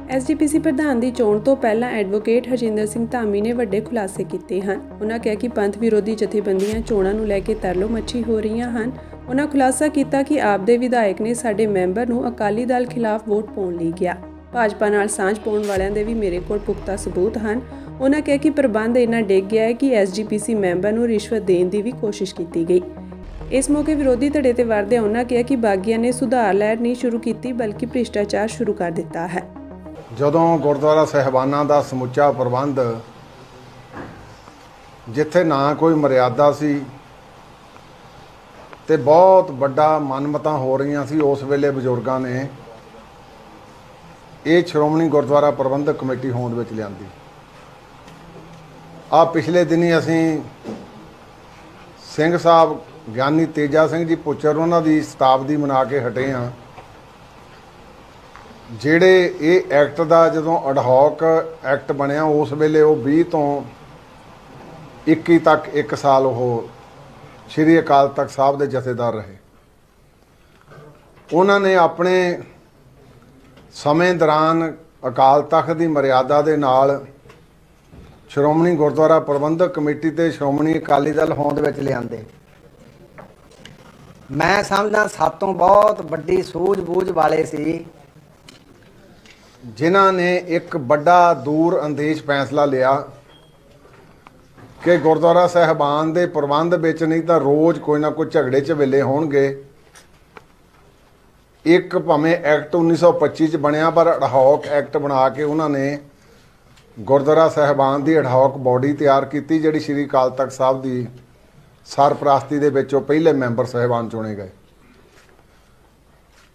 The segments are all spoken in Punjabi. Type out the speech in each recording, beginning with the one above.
ਐਸਜੀਪੀਸੀ ਪ੍ਰਧਾਨ ਦੀ ਚੋਣ ਤੋਂ ਪਹਿਲਾਂ ਐਡਵੋਕੇਟ ਹਰਜਿੰਦਰ ਸਿੰਘ ਧਾਮੀ ਨੇ ਵੱਡੇ ਖੁਲਾਸੇ ਕੀਤੇ ਹਨ। ਉਨ੍ਹਾਂ ਕਿਹਾ ਕਿ ਪੰਥ ਵਿਰੋਧੀ ਜਥੇਬੰਦੀਆਂ ਚੋਣਾਂ ਨੂੰ ਲੈ ਕੇ ਤਰਲੋ ਮੱਛੀ ਹੋ ਰਹੀਆਂ ਹਨ। ਉਨ੍ਹਾਂ ਖੁਲਾਸਾ ਕੀਤਾ ਕਿ ਆਪ ਦੇ ਵਿਧਾਇਕ ਨੇ ਸਾਡੇ ਮੈਂਬਰ ਨੂੰ ਅਕਾਲੀ ਦਲ ਖਿਲਾਫ ਵੋਟ ਪਾਉਣ ਲਈ ਕਿਹਾ। ਭਾਜਪਾ ਨਾਲ ਸਾਂਝ ਪਾਉਣ ਵਾਲਿਆਂ ਦੇ ਵੀ ਮੇਰੇ ਕੋਲ ਪੁਖਤਾ ਸਬੂਤ ਹਨ। ਉਨ੍ਹਾਂ ਕਿਹਾ ਕਿ ਪ੍ਰਬੰਧ ਇੰਨਾ ਡਿੱਗ ਗਿਆ ਹੈ ਕਿ ਐਸਜੀਪੀਸੀ ਮੈਂਬਰ ਨੂੰ ਰਿਸ਼ਵਤ ਦੇਣ ਦੀ ਵੀ ਕੋਸ਼ਿਸ਼ ਕੀਤੀ ਗਈ। ਇਸ ਮੌਕੇ ਵਿਰੋਧੀ ਧੜੇ ਤੇ ਵਰਦਿਆਂ ਉਨ੍ਹਾਂ ਕਿਹਾ ਕਿ ਬਾਗੀਆਂ ਨੇ ਸੁਧਾਰ ਲਹਿਰ ਨਹੀਂ ਸ਼ੁਰੂ ਕੀਤੀ ਬਲਕਿ ਭ੍ਰਿਸ਼ਟਾਚਾਰ ਸ਼ੁਰੂ ਕਰ ਦਿੱਤਾ ਹੈ। ਜਦੋਂ ਗੁਰਦੁਆਰਾ ਸਾਹਿਬਾਨਾਂ ਦਾ ਸਮੁੱਚਾ ਪ੍ਰਬੰਧ ਜਿੱਥੇ ਨਾ ਕੋਈ ਮਰਿਆਦਾ ਸੀ ਤੇ ਬਹੁਤ ਵੱਡਾ ਮਨਮਤਾਂ ਹੋ ਰਹੀਆਂ ਸੀ, ਉਸ ਵੇਲੇ ਬਜ਼ੁਰਗਾਂ ਨੇ ਇਹ ਸ਼੍ਰੋਮਣੀ ਗੁਰਦੁਆਰਾ ਪ੍ਰਬੰਧਕ ਕਮੇਟੀ ਹੋਂਦ ਵਿੱਚ ਲਿਆਂਦੀ। ਆ ਪਿਛਲੇ ਦਿਨੀ ਅਸੀਂ ਸਿੰਘ ਸਾਹਿਬ ਗਿਆਨੀ ਤੇਜਾ ਸਿੰਘ ਜੀ ਪੁੱਚਰ ਉਹਨਾਂ ਦੀ ਸ਼ਤਾਬਦੀ ਮਨਾ ਕੇ ਹਟੇ ਹਾਂ। ਜਿਹੜੇ ਇਹ ਐਕਟ ਦਾ ਜਦੋਂ ਅਡਹੌਕ ਐਕਟ ਬਣਿਆ ਉਸ ਵੇਲੇ ਉਹ 20 ਤੋਂ 21 ਤੱਕ 1 ਸਾਲ ਉਹ ਸ਼੍ਰੀ ਅਕਾਲ ਤਖਤ ਸਾਹਿਬ ਦੇ ਜਥੇਦਾਰ ਰਹੇ। ਉਹਨਾਂ ਨੇ ਆਪਣੇ ਸਮੇਂ ਦੌਰਾਨ ਅਕਾਲ ਤਖਤ ਦੀ ਮਰਿਆਦਾ ਦੇ ਨਾਲ ਸ਼੍ਰੋਮਣੀ ਗੁਰਦੁਆਰਾ ਪ੍ਰਬੰਧਕ ਕਮੇਟੀ ਤੇ ਸ਼੍ਰੋਮਣੀ ਅਕਾਲੀ ਦਲ ਹੋਂਦ ਵਿੱਚ ਲਿਆਂਦੇ। ਮੈਂ ਸਮਝਦਾ ਸਾਤੋਂ ਬਹੁਤ ਵੱਡੀ ਸੂਝ-ਬੂਝ ਵਾਲੇ ਸੀ ਜਿਨ੍ਹਾਂ ਨੇ ਇੱਕ ਵੱਡਾ ਦੂਰ ਅੰਦੇਸ਼ ਫੈਸਲਾ ਲਿਆ ਕਿ ਗੁਰਦੁਆਰਾ ਸਾਹਿਬਾਨ ਦੇ ਪ੍ਰਬੰਧ ਵਿੱਚ ਨਹੀਂ ਤਾਂ ਰੋਜ਼ ਕੋਈ ਨਾ ਕੋਈ ਝਗੜੇ ਝਵੇਲੇ ਹੋਣਗੇ। ਇੱਕ ਭਾਵੇਂ ਐਕਟ 1925 ਚ ਬਣਿਆ ਪਰ ਅਡਹੌਕ ਐਕਟ ਬਣਾ ਕੇ ਉਹਨਾਂ ਨੇ ਗੁਰਦੁਆਰਾ ਸਾਹਿਬਾਨ ਦੀ ਅਡਹੌਕ ਬੋਡੀ ਤਿਆਰ ਕੀਤੀ ਜਿਹੜੀ ਸ਼੍ਰੀ ਅਕਾਲ ਤਖਤ ਸਾਹਿਬ ਦੀ ਸਰਪ੍ਰਸਤੀ ਦੇ ਵਿੱਚ ਉਹ ਪਹਿਲੇ ਮੈਂਬਰ ਸਾਹਿਬਾਨ ਚੁਣੇ ਗਏ।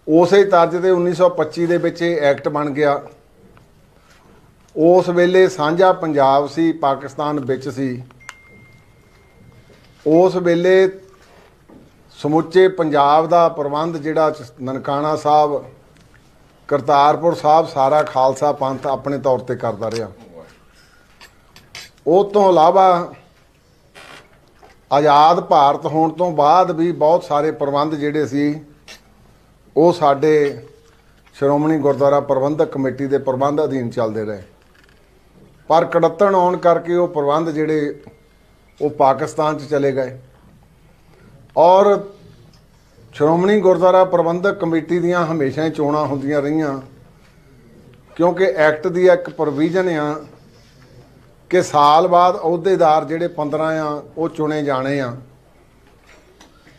ਉਸੇ ਤਰਜ਼ ਦੇ 1925 ਦੇ ਵਿੱਚ ਇਹ ਐਕਟ ਬਣ ਗਿਆ। ਉਸ ਵੇਲੇ ਸਾਂਝਾ ਪੰਜਾਬ ਸੀ, ਪਾਕਿਸਤਾਨ ਵਿੱਚ ਸੀ। ਉਸ ਵੇਲੇ ਸਮੁੱਚੇ ਪੰਜਾਬ ਦਾ ਪ੍ਰਬੰਧ ਜਿਹੜਾ ਨਨਕਾਣਾ ਸਾਹਿਬ, ਕਰਤਾਰਪੁਰ ਸਾਹਿਬ, ਸਾਰਾ ਖਾਲਸਾ ਪੰਥ ਆਪਣੇ ਤੌਰ ਤੇ ਕਰਦਾ ਰਿਹਾ। ਉਹ ਤੋਂ ਇਲਾਵਾ ਆਜ਼ਾਦ ਭਾਰਤ ਹੋਣ ਤੋਂ ਬਾਅਦ ਵੀ ਬਹੁਤ ਸਾਰੇ ਪ੍ਰਬੰਧ ਜਿਹੜੇ ਸੀ ਉਹ ਸਾਡੇ ਸ਼੍ਰੋਮਣੀ ਗੁਰਦੁਆਰਾ ਪ੍ਰਬੰਧਕ ਕਮੇਟੀ ਦੇ ਪ੍ਰਬੰਧ ਅਧੀਨ ਚੱਲਦੇ ਰਹੇ। ਪਰ ਕੜੱਤਣ ਆਉਣ ਕਰਕੇ ਉਹ ਪ੍ਰਬੰਧ ਜਿਹੜੇ ਉਹ ਪਾਕਿਸਤਾਨ 'ਚ ਚਲੇ ਗਏ ਔਰ ਸ਼੍ਰੋਮਣੀ ਗੁਰਦੁਆਰਾ ਪ੍ਰਬੰਧਕ ਕਮੇਟੀ ਦੀਆਂ ਹਮੇਸ਼ਾ ਹੀ ਚੋਣਾਂ ਹੁੰਦੀਆਂ ਰਹੀਆਂ ਕਿਉਂਕਿ ਐਕਟ ਦੀ ਇੱਕ ਪ੍ਰੋਵੀਜ਼ਨ ਆ ਕਿ ਸਾਲ ਬਾਅਦ ਅਹੁਦੇਦਾਰ ਜਿਹੜੇ 15 ਆ ਉਹ ਚੁਣੇ ਜਾਣੇ ਆ।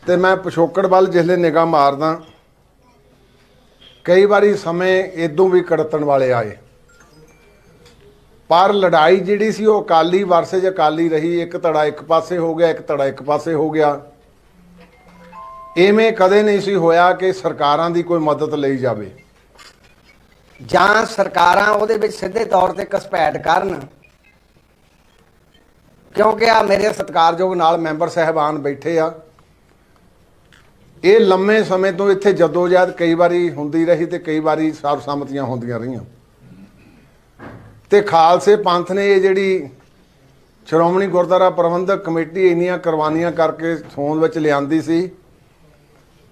ਤੇ ਮੈਂ ਪਿਛੋਕੜ ਵੱਲ ਜਿਸਲੇ ਨਿਗਾਹ ਮਾਰਦਾ ਕਈ ਵਾਰੀ ਸਮੇਂ ਇਦੋਂ ਵੀ ਕੜੱਤਣ ਵਾਲੇ ਆਏ ਪਰ ਲੜਾਈ ਜਿਹੜੀ ਸੀ ਉਹ ਅਕਾਲੀ ਵਰਸੇਜ ਅਕਾਲੀ ਰਹੀ। ਇੱਕ ਧੜਾ ਇੱਕ ਪਾਸੇ ਹੋ ਗਿਆ, ਇੱਕ ਧੜਾ ਇੱਕ ਪਾਸੇ ਹੋ ਗਿਆ। ਇਵੇਂ ਕਦੇ ਨਹੀਂ ਸੀ ਹੋਇਆ ਕਿ ਸਰਕਾਰਾਂ ਦੀ ਕੋਈ ਮਦਦ ਲਈ ਜਾਵੇ ਜਾਂ ਸਰਕਾਰਾਂ ਉਹਦੇ ਵਿੱਚ ਸਿੱਧੇ ਤੌਰ ਤੇ ਘੁਸਪੈਠ ਕਰਨ। ਕਿਉਂਕਿ ਆ ਮੇਰੇ ਸਤਿਕਾਰਯੋਗ ਨਾਲ ਮੈਂਬਰ ਸਾਹਿਬਾਨ ਬੈਠੇ ਆ, ਇਹ ਲੰਮੇ ਸਮੇਂ ਤੋਂ ਇੱਥੇ ਜਦੋਜਹਿਦ ਕਈ ਵਾਰੀ ਹੁੰਦੀ ਰਹੀ ਤੇ ਕਈ ਵਾਰੀ ਸਰਬਸੰਮਤੀਆਂ ਹੁੰਦੀਆਂ ਰਹੀਆਂ ਤੇ ਖਾਲਸੇ ਪੰਥ ਨੇ ਇਹ ਜਿਹੜੀ ਸ਼੍ਰੋਮਣੀ ਗੁਰਦੁਆਰਾ ਪ੍ਰਬੰਧਕ ਕਮੇਟੀ ਇੰਨੀਆਂ ਕੁਰਬਾਨੀਆਂ ਕਰਕੇ ਹੋਂਦ ਵਿੱਚ ਲਿਆਂਦੀ ਸੀ।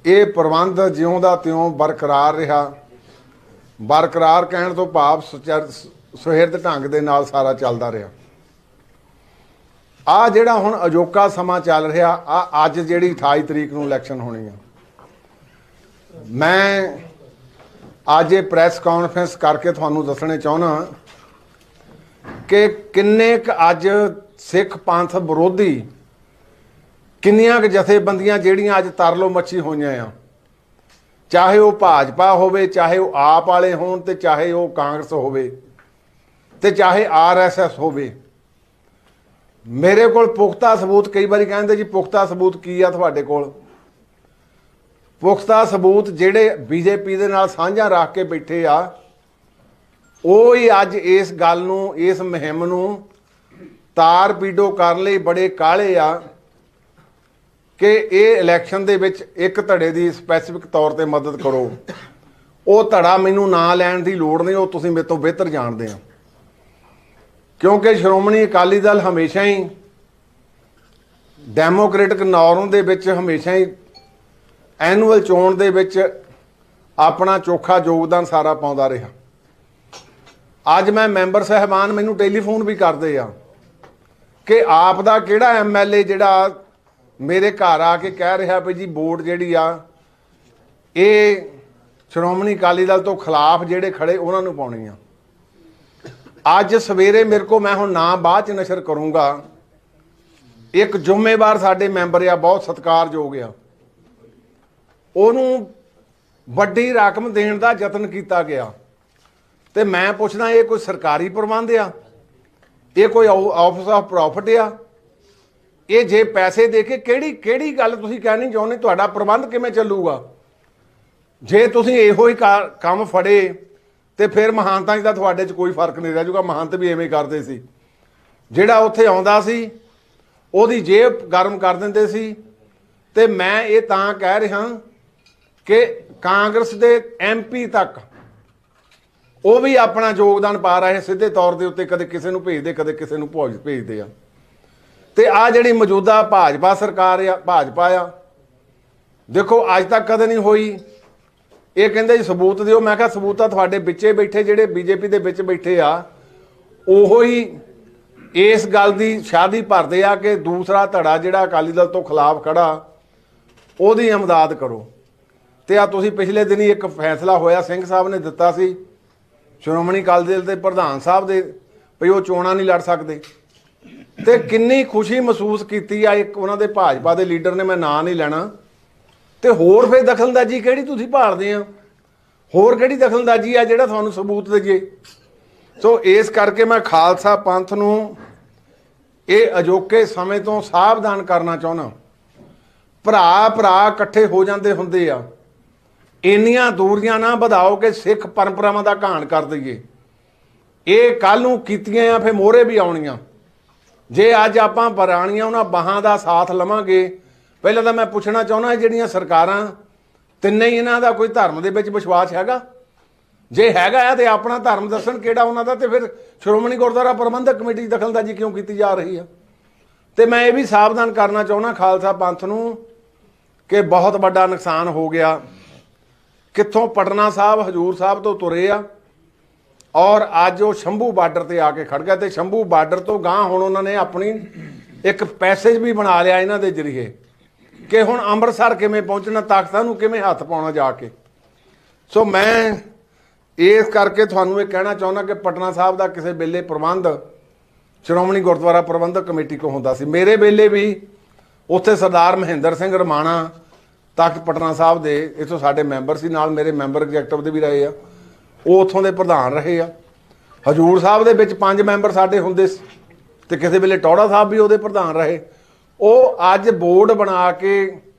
ਇਹ ਪ੍ਰਬੰਧ ਜਿਉਂ ਦਾ ਤਿਉਂ ਬਰਕਰਾਰ ਰਿਹਾ। ਬਰਕਰਾਰ ਕਹਿਣ ਤੋਂ ਭਾਵ ਸੁਹਿਰਦ ਢੰਗ ਦੇ ਨਾਲ ਸਾਰਾ ਚੱਲਦਾ ਰਿਹਾ। ਆ ਜਿਹੜਾ ਹੁਣ ਅਜੋਕਾ ਸਮਾਂ ਚੱਲ ਰਿਹਾ ਆ ਅੱਜ ਜਿਹੜੀ 28 ਤਰੀਕ ਨੂੰ ਇਲੈਕਸ਼ਨ ਹੋਣੀ ਆ, ਮੈਂ ਅੱਜ ਇਹ ਪ੍ਰੈਸ ਕਾਨਫਰੰਸ ਕਰਕੇ ਤੁਹਾਨੂੰ ਦੱਸਣੇ ਚਾਹੁੰਦਾ ਕਿ ਕਿੰਨੇ ਕੁ ਅੱਜ ਸਿੱਖ ਪੰਥ ਵਿਰੋਧੀ ਕਿੰਨੀਆਂ ਕੁ ਜਥੇਬੰਦੀਆਂ ਜਿਹੜੀਆਂ ਅੱਜ ਤਰਲੋ ਮੱਛੀ ਹੋਈਆਂ ਆ, ਚਾਹੇ ਉਹ ਭਾਜਪਾ ਹੋਵੇ, ਚਾਹੇ ਉਹ ਆਪ ਵਾਲੇ ਹੋਣ ਤੇ ਚਾਹੇ ਉਹ ਕਾਂਗਰਸ ਹੋਵੇ ਤੇ ਚਾਹੇ ਆਰਐਸਐਸ ਹੋਵੇ। ਮੇਰੇ ਕੋਲ ਪੁਖਤਾ ਸਬੂਤ, ਕਈ ਵਾਰੀ ਕਹਿੰਦੇ ਜੀ ਪੁਖਤਾ ਸਬੂਤ ਕੀ ਆ ਤੁਹਾਡੇ ਕੋਲ? ਪੁਖਤਾ ਸਬੂਤ ਜਿਹੜੇ ਬੀਜੇਪੀ ਦੇ ਨਾਲ ਸਾਂਝਾ ਰੱਖ ਕੇ ਬੈਠੇ ਆ ਉਹ ਹੀ ਅੱਜ ਇਸ ਗੱਲ ਨੂੰ, ਇਸ ਮੁਹਿੰਮ ਨੂੰ ਤਾਰ ਪੀਡੋ ਕਰਨ ਲਈ ਬੜੇ ਕਾਹਲੇ ਆ ਕਿ ਇਹ ਇਲੈਕਸ਼ਨ ਦੇ ਵਿੱਚ ਇੱਕ ਧੜੇ ਦੀ ਸਪੈਸੀਫਿਕ ਤੌਰ ਤੇ ਮਦਦ ਕਰੋ। ਉਹ ਧੜਾ ਮੈਨੂੰ ਨਾਂ ਲੈਣ ਦੀ ਲੋੜ ਨਹੀਂ, ਉਹ ਤੁਸੀਂ ਮੇਰੇ ਤੋਂ ਬਿਹਤਰ ਜਾਣਦੇ ਆ ਕਿਉਂਕਿ ਸ਼੍ਰੋਮਣੀ ਅਕਾਲੀ ਦਲ ਹਮੇਸ਼ਾ ਹੀ ਡੈਮੋਕ੍ਰੈਟਿਕ ਨੌਰਮ ਦੇ ਵਿੱਚ ਹਮੇਸ਼ਾ ਹੀ ਐਨੂਅਲ ਚੋਣ ਦੇ ਵਿੱਚ ਆਪਣਾ ਚੋਖਾ ਯੋਗਦਾਨ ਸਾਰਾ ਪਾਉਂਦਾ ਰਿਹਾ। ਅੱਜ ਮੈਂ ਮੈਂਬਰ ਸਾਹਿਬਾਨ ਮੈਨੂੰ ਟੈਲੀਫੋਨ ਵੀ ਕਰਦੇ ਆ ਕਿ ਆਪ ਦਾ ਕਿਹੜਾ MLA ਜਿਹੜਾ ਮੇਰੇ ਘਰ ਆ ਕੇ ਕਹਿ ਰਿਹਾ ਵੀ ਜੀ ਵੋਟ ਜਿਹੜੀ ਆ ਇਹ ਸ਼੍ਰੋਮਣੀ ਅਕਾਲੀ ਦਲ ਤੋਂ ਖਿਲਾਫ ਜਿਹੜੇ ਖੜੇ ਉਹਨਾਂ ਨੂੰ ਪਾਉਣੀ ਆ। ਅੱਜ ਸਵੇਰੇ ਮੇਰੇ ਕੋ, ਮੈਂ ਹੁਣ ਨਾਂ ਬਾਅਦ ਚ ਨਸ਼ਰ ਕਰੂੰਗਾ, ਇੱਕ ਜ਼ਿੰਮੇਵਾਰ ਸਾਡੇ ਮੈਂਬਰ ਆ, ਬਹੁਤ ਸਤਿਕਾਰਯੋਗ ਆ, ਉਹਨੂੰ ਵੱਡੀ ਰਕਮ ਦੇਣ ਦਾ ਯਤਨ ਕੀਤਾ ਗਿਆ। ਤੇ ਮੈਂ ਪੁੱਛਦਾ ਇਹ ਕੋਈ ਸਰਕਾਰੀ ਪ੍ਰਬੰਧ ਆ, ਇਹ ਕੋਈ ਆਫਿਸ ਆਫ ਪ੍ਰੋਫਿਟ ਆ? ਇਹ ਜੇ ਪੈਸੇ ਦੇ ਕੇ ਕਿਹੜੀ ਗੱਲ ਤੁਸੀਂ ਕਹਿਣੀ ਚਾਹੁੰਦੇ, ਤੁਹਾਡਾ ਪ੍ਰਬੰਧ ਕਿਵੇਂ ਚੱਲੂਗਾ? ਜੇ ਤੁਸੀਂ ਇਹੋ ਹੀ ਕੰਮ ਫੜੇ ਤੇ ਫਿਰ ਮਹਾਨਤਾ ਜੀ ਦਾ ਤੁਹਾਡੇ 'ਚ ਕੋਈ ਫਰਕ ਨਹੀਂ ਰਹਿ ਜਾਊਗਾ। ਮਹੰਤ ਵੀ ਐਵੇਂ ਕਰਦੇ ਸੀ, ਜਿਹੜਾ ਉੱਥੇ ਆਉਂਦਾ ਸੀ ਉਹਦੀ ਜੇਬ ਗਰਮ ਕਰ ਦਿੰਦੇ ਸੀ। ਤੇ ਮੈਂ ਇਹ ਤਾਂ ਕਹਿ ਰਿਹਾ ਕਿ ਕਾਂਗਰਸ ਦੇ MP ਤੱਕ ਉਹ ਵੀ ਆਪਣਾ ਯੋਗਦਾਨ ਪਾ ਰਹੇ ਸਿੱਧੇ ਤੌਰ ਦੇ ਉੱਤੇ, ਕਦੇ ਕਿਸੇ ਨੂੰ ਭੇਜਦੇ, ਕਦੇ ਕਿਸੇ ਨੂੰ ਭੇਜਦੇ ਆ। ਤੇ ਆ ਜਿਹੜੀ ਮੌਜੂਦਾ ਭਾਜਪਾ ਸਰਕਾਰ ਆ, ਭਾਜਪਾ ਆ, ਦੇਖੋ ਅੱਜ ਤੱਕ ਕਦੇ ਨਹੀਂ ਹੋਈ। ਇਹ ਕਹਿੰਦੇ ਜੀ ਸਬੂਤ ਦਿਓ। ਮੈਂ ਕਿਹਾ ਸਬੂਤ ਤਾਂ ਤੁਹਾਡੇ ਵਿੱਚੇ ਬੈਠੇ, ਜਿਹੜੇ BJP ਦੇ ਵਿੱਚ ਬੈਠੇ ਆ, ਉਹੋ ਹੀ ਇਸ ਗੱਲ ਦੀ ਸ਼ਾਦੀ ਭਰਦੇ ਆ ਕਿ ਦੂਸਰਾ ਧੜਾ ਜਿਹੜਾ ਅਕਾਲੀ ਦਲ ਤੋਂ ਖਿਲਾਫ ਖੜਾ ਉਹਦੀ ਇਮਦਾਦ ਕਰੋ। ਤੇ ਆ ਤੁਸੀਂ ਪਿਛਲੇ ਦਿਨੀ ਇੱਕ ਫੈਸਲਾ ਹੋਇਆ, ਸਿੰਘ ਸਾਹਿਬ ਨੇ ਦਿੱਤਾ ਸੀ ਸ਼੍ਰੋਮਣੀ ਅਕਾਲੀ ਦਲ ਦੇ ਪ੍ਰਧਾਨ ਸਾਹਿਬ ਦੇ, ਵੀ ਉਹ ਚੋਣਾਂ ਨਹੀਂ ਲੜ ਸਕਦੇ। ਤੇ ਕਿੰਨੀ ਖੁਸ਼ੀ ਮਹਿਸੂਸ ਕੀਤੀ ਆ ਇੱਕ ਉਹਨਾਂ ਦੇ ਭਾਜਪਾ ਦੇ ਲੀਡਰ ਨੇ, ਮੈਂ ਨਾਂ ਨਹੀਂ ਲੈਣਾ। ਤੇ ਹੋਰ ਫਿਰ ਦਖਲਅੰਦਾਜ਼ੀ ਕਿਹੜੀ ਤੁਸੀਂ ਭਾਲਦੇ ਆ? ਹੋਰ ਕਿਹੜੀ ਦਖਲਅੰਦਾਜ਼ੀ ਆ ਜਿਹੜਾ ਤੁਹਾਨੂੰ ਸਬੂਤ ਦੇਈਏ? ਸੋ ਇਸ ਕਰਕੇ ਮੈਂ ਖਾਲਸਾ ਪੰਥ ਨੂੰ ਇਹ ਅਜੋਕੇ ਸਮੇਂ ਤੋਂ ਸਾਵਧਾਨ ਕਰਨਾ ਚਾਹੁੰਦਾ। ਭਰਾ ਇਕੱਠੇ ਹੋ ਜਾਂਦੇ ਹੁੰਦੇ ਆ, ਇੰਨੀਆਂ ਦੂਰੀਆਂ ਨਾ ਵਧਾਓ ਕਿ ਸਿੱਖ ਪਰੰਪਰਾਵਾਂ ਦਾ ਘਾਣ ਕਰ ਦਈਏ। ਇਹ ਕੱਲ ਨੂੰ ਕੀਤੀਆਂ ਆ ਫਿਰ ਮੋਹਰੇ ਵੀ ਆਉਣੀਆਂ। ਜੇ ਅੱਜ ਆਪਾਂ ਪੁਰਾਣੀਆਂ ਉਹਨਾਂ ਬਾਹਾਂ ਦਾ ਸਾਥ ਲਵਾਂਗੇ। ਪਹਿਲਾਂ ਤਾਂ ਮੈਂ ਪੁੱਛਣਾ ਚਾਹੁੰਦਾ, ਜਿਹੜੀਆਂ ਸਰਕਾਰਾਂ ਤਿੰਨੇ ਹੀ, ਇਹਨਾਂ ਦਾ ਕੋਈ ਧਰਮ ਦੇ ਵਿੱਚ ਵਿਸ਼ਵਾਸ ਹੈਗਾ? ਜੇ ਹੈਗਾ ਆ ਤੇ ਆਪਣਾ ਧਰਮ ਦੱਸਣ ਕਿਹੜਾ ਉਹਨਾਂ ਦਾ, ਤੇ ਫਿਰ ਸ਼੍ਰੋਮਣੀ ਗੁਰਦੁਆਰਾ ਪ੍ਰਬੰਧਕ ਕਮੇਟੀ ਦੀ ਦਖਲਅੰਦਾਜ਼ੀ ਕਿਉਂ ਕੀਤੀ ਜਾ ਰਹੀ ਆ? ਤੇ ਮੈਂ ਇਹ ਵੀ ਸਾਵਧਾਨ ਕਰਨਾ ਚਾਹੁੰਦਾ ਖਾਲਸਾ ਪੰਥ ਨੂੰ ਕਿ ਬਹੁਤ ਵੱਡਾ ਨੁਕਸਾਨ ਹੋ ਗਿਆ। ਕਿੱਥੋਂ ਪਟਨਾ ਸਾਹਿਬ ਹਜੂਰ ਸਾਹਿਬ ਤੋਂ ਤੁਰੇ ਆ ਔਰ ਅੱਜ ਉਹ ਸ਼ੰਭੂ ਬਾਰਡਰ ਤੇ ਆ ਕੇ ਖੜ ਗਿਆ। ਤੇ ਸ਼ੰਭੂ ਬਾਰਡਰ ਤੋਂ ਗਾਂਹ ਹੁਣ ਉਹਨਾਂ ਨੇ ਆਪਣੀ ਇੱਕ ਪੈਸੇਜ ਵੀ ਬਣਾ ਲਿਆ ਇਹਨਾਂ ਦੇ ਜ਼ਰੀਏ ਕਿ ਹੁਣ ਅੰਮ੍ਰਿਤਸਰ ਕਿਵੇਂ ਪਹੁੰਚਣਾ, ਤਾਕਤਾਂ ਨੂੰ ਕਿਵੇਂ ਹੱਥ ਪਾਉਣਾ ਜਾ ਕੇ। ਸੋ ਮੈਂ ਇਸ ਕਰਕੇ ਤੁਹਾਨੂੰ ਇਹ ਕਹਿਣਾ ਚਾਹੁੰਦਾ ਕਿ ਪਟਨਾ ਸਾਹਿਬ ਦਾ ਕਿਸੇ ਵੇਲੇ ਪ੍ਰਬੰਧ ਸ਼੍ਰੋਮਣੀ ਗੁਰਦੁਆਰਾ ਪ੍ਰਬੰਧਕ ਕਮੇਟੀ ਕੋਲ ਹੁੰਦਾ ਸੀ। ਮੇਰੇ ਵੇਲੇ ਵੀ ਉੱਥੇ ਸਰਦਾਰ ਮਹਿੰਦਰ ਸਿੰਘ ਰਮਾਣਾ ਤਖਤ ਪਟਨਾ ਸਾਹਿਬ ਦੇ ਇੱਥੋਂ ਸਾਡੇ ਮੈਂਬਰ ਸੀ, ਨਾਲ ਮੇਰੇ ਮੈਂਬਰ ਐਗਜ਼ੈਕਟਿਵ ਦੇ ਵੀ ਰਹੇ ਆ, ਉਹ ਉੱਥੋਂ ਦੇ ਪ੍ਰਧਾਨ ਰਹੇ ਆ। ਹਜੂਰ ਸਾਹਿਬ ਦੇ ਵਿੱਚ 5 ਮੈਂਬਰ ਸਾਡੇ ਹੁੰਦੇ ਸੀ ਤੇ ਕਿਸੇ ਵੇਲੇ ਟੌੜਾ ਸਾਹਿਬ ਵੀ ਉਹਦੇ ਪ੍ਰਧਾਨ ਰਹੇ। ਉਹ ਅੱਜ ਬੋਰਡ ਬਣਾ ਕੇ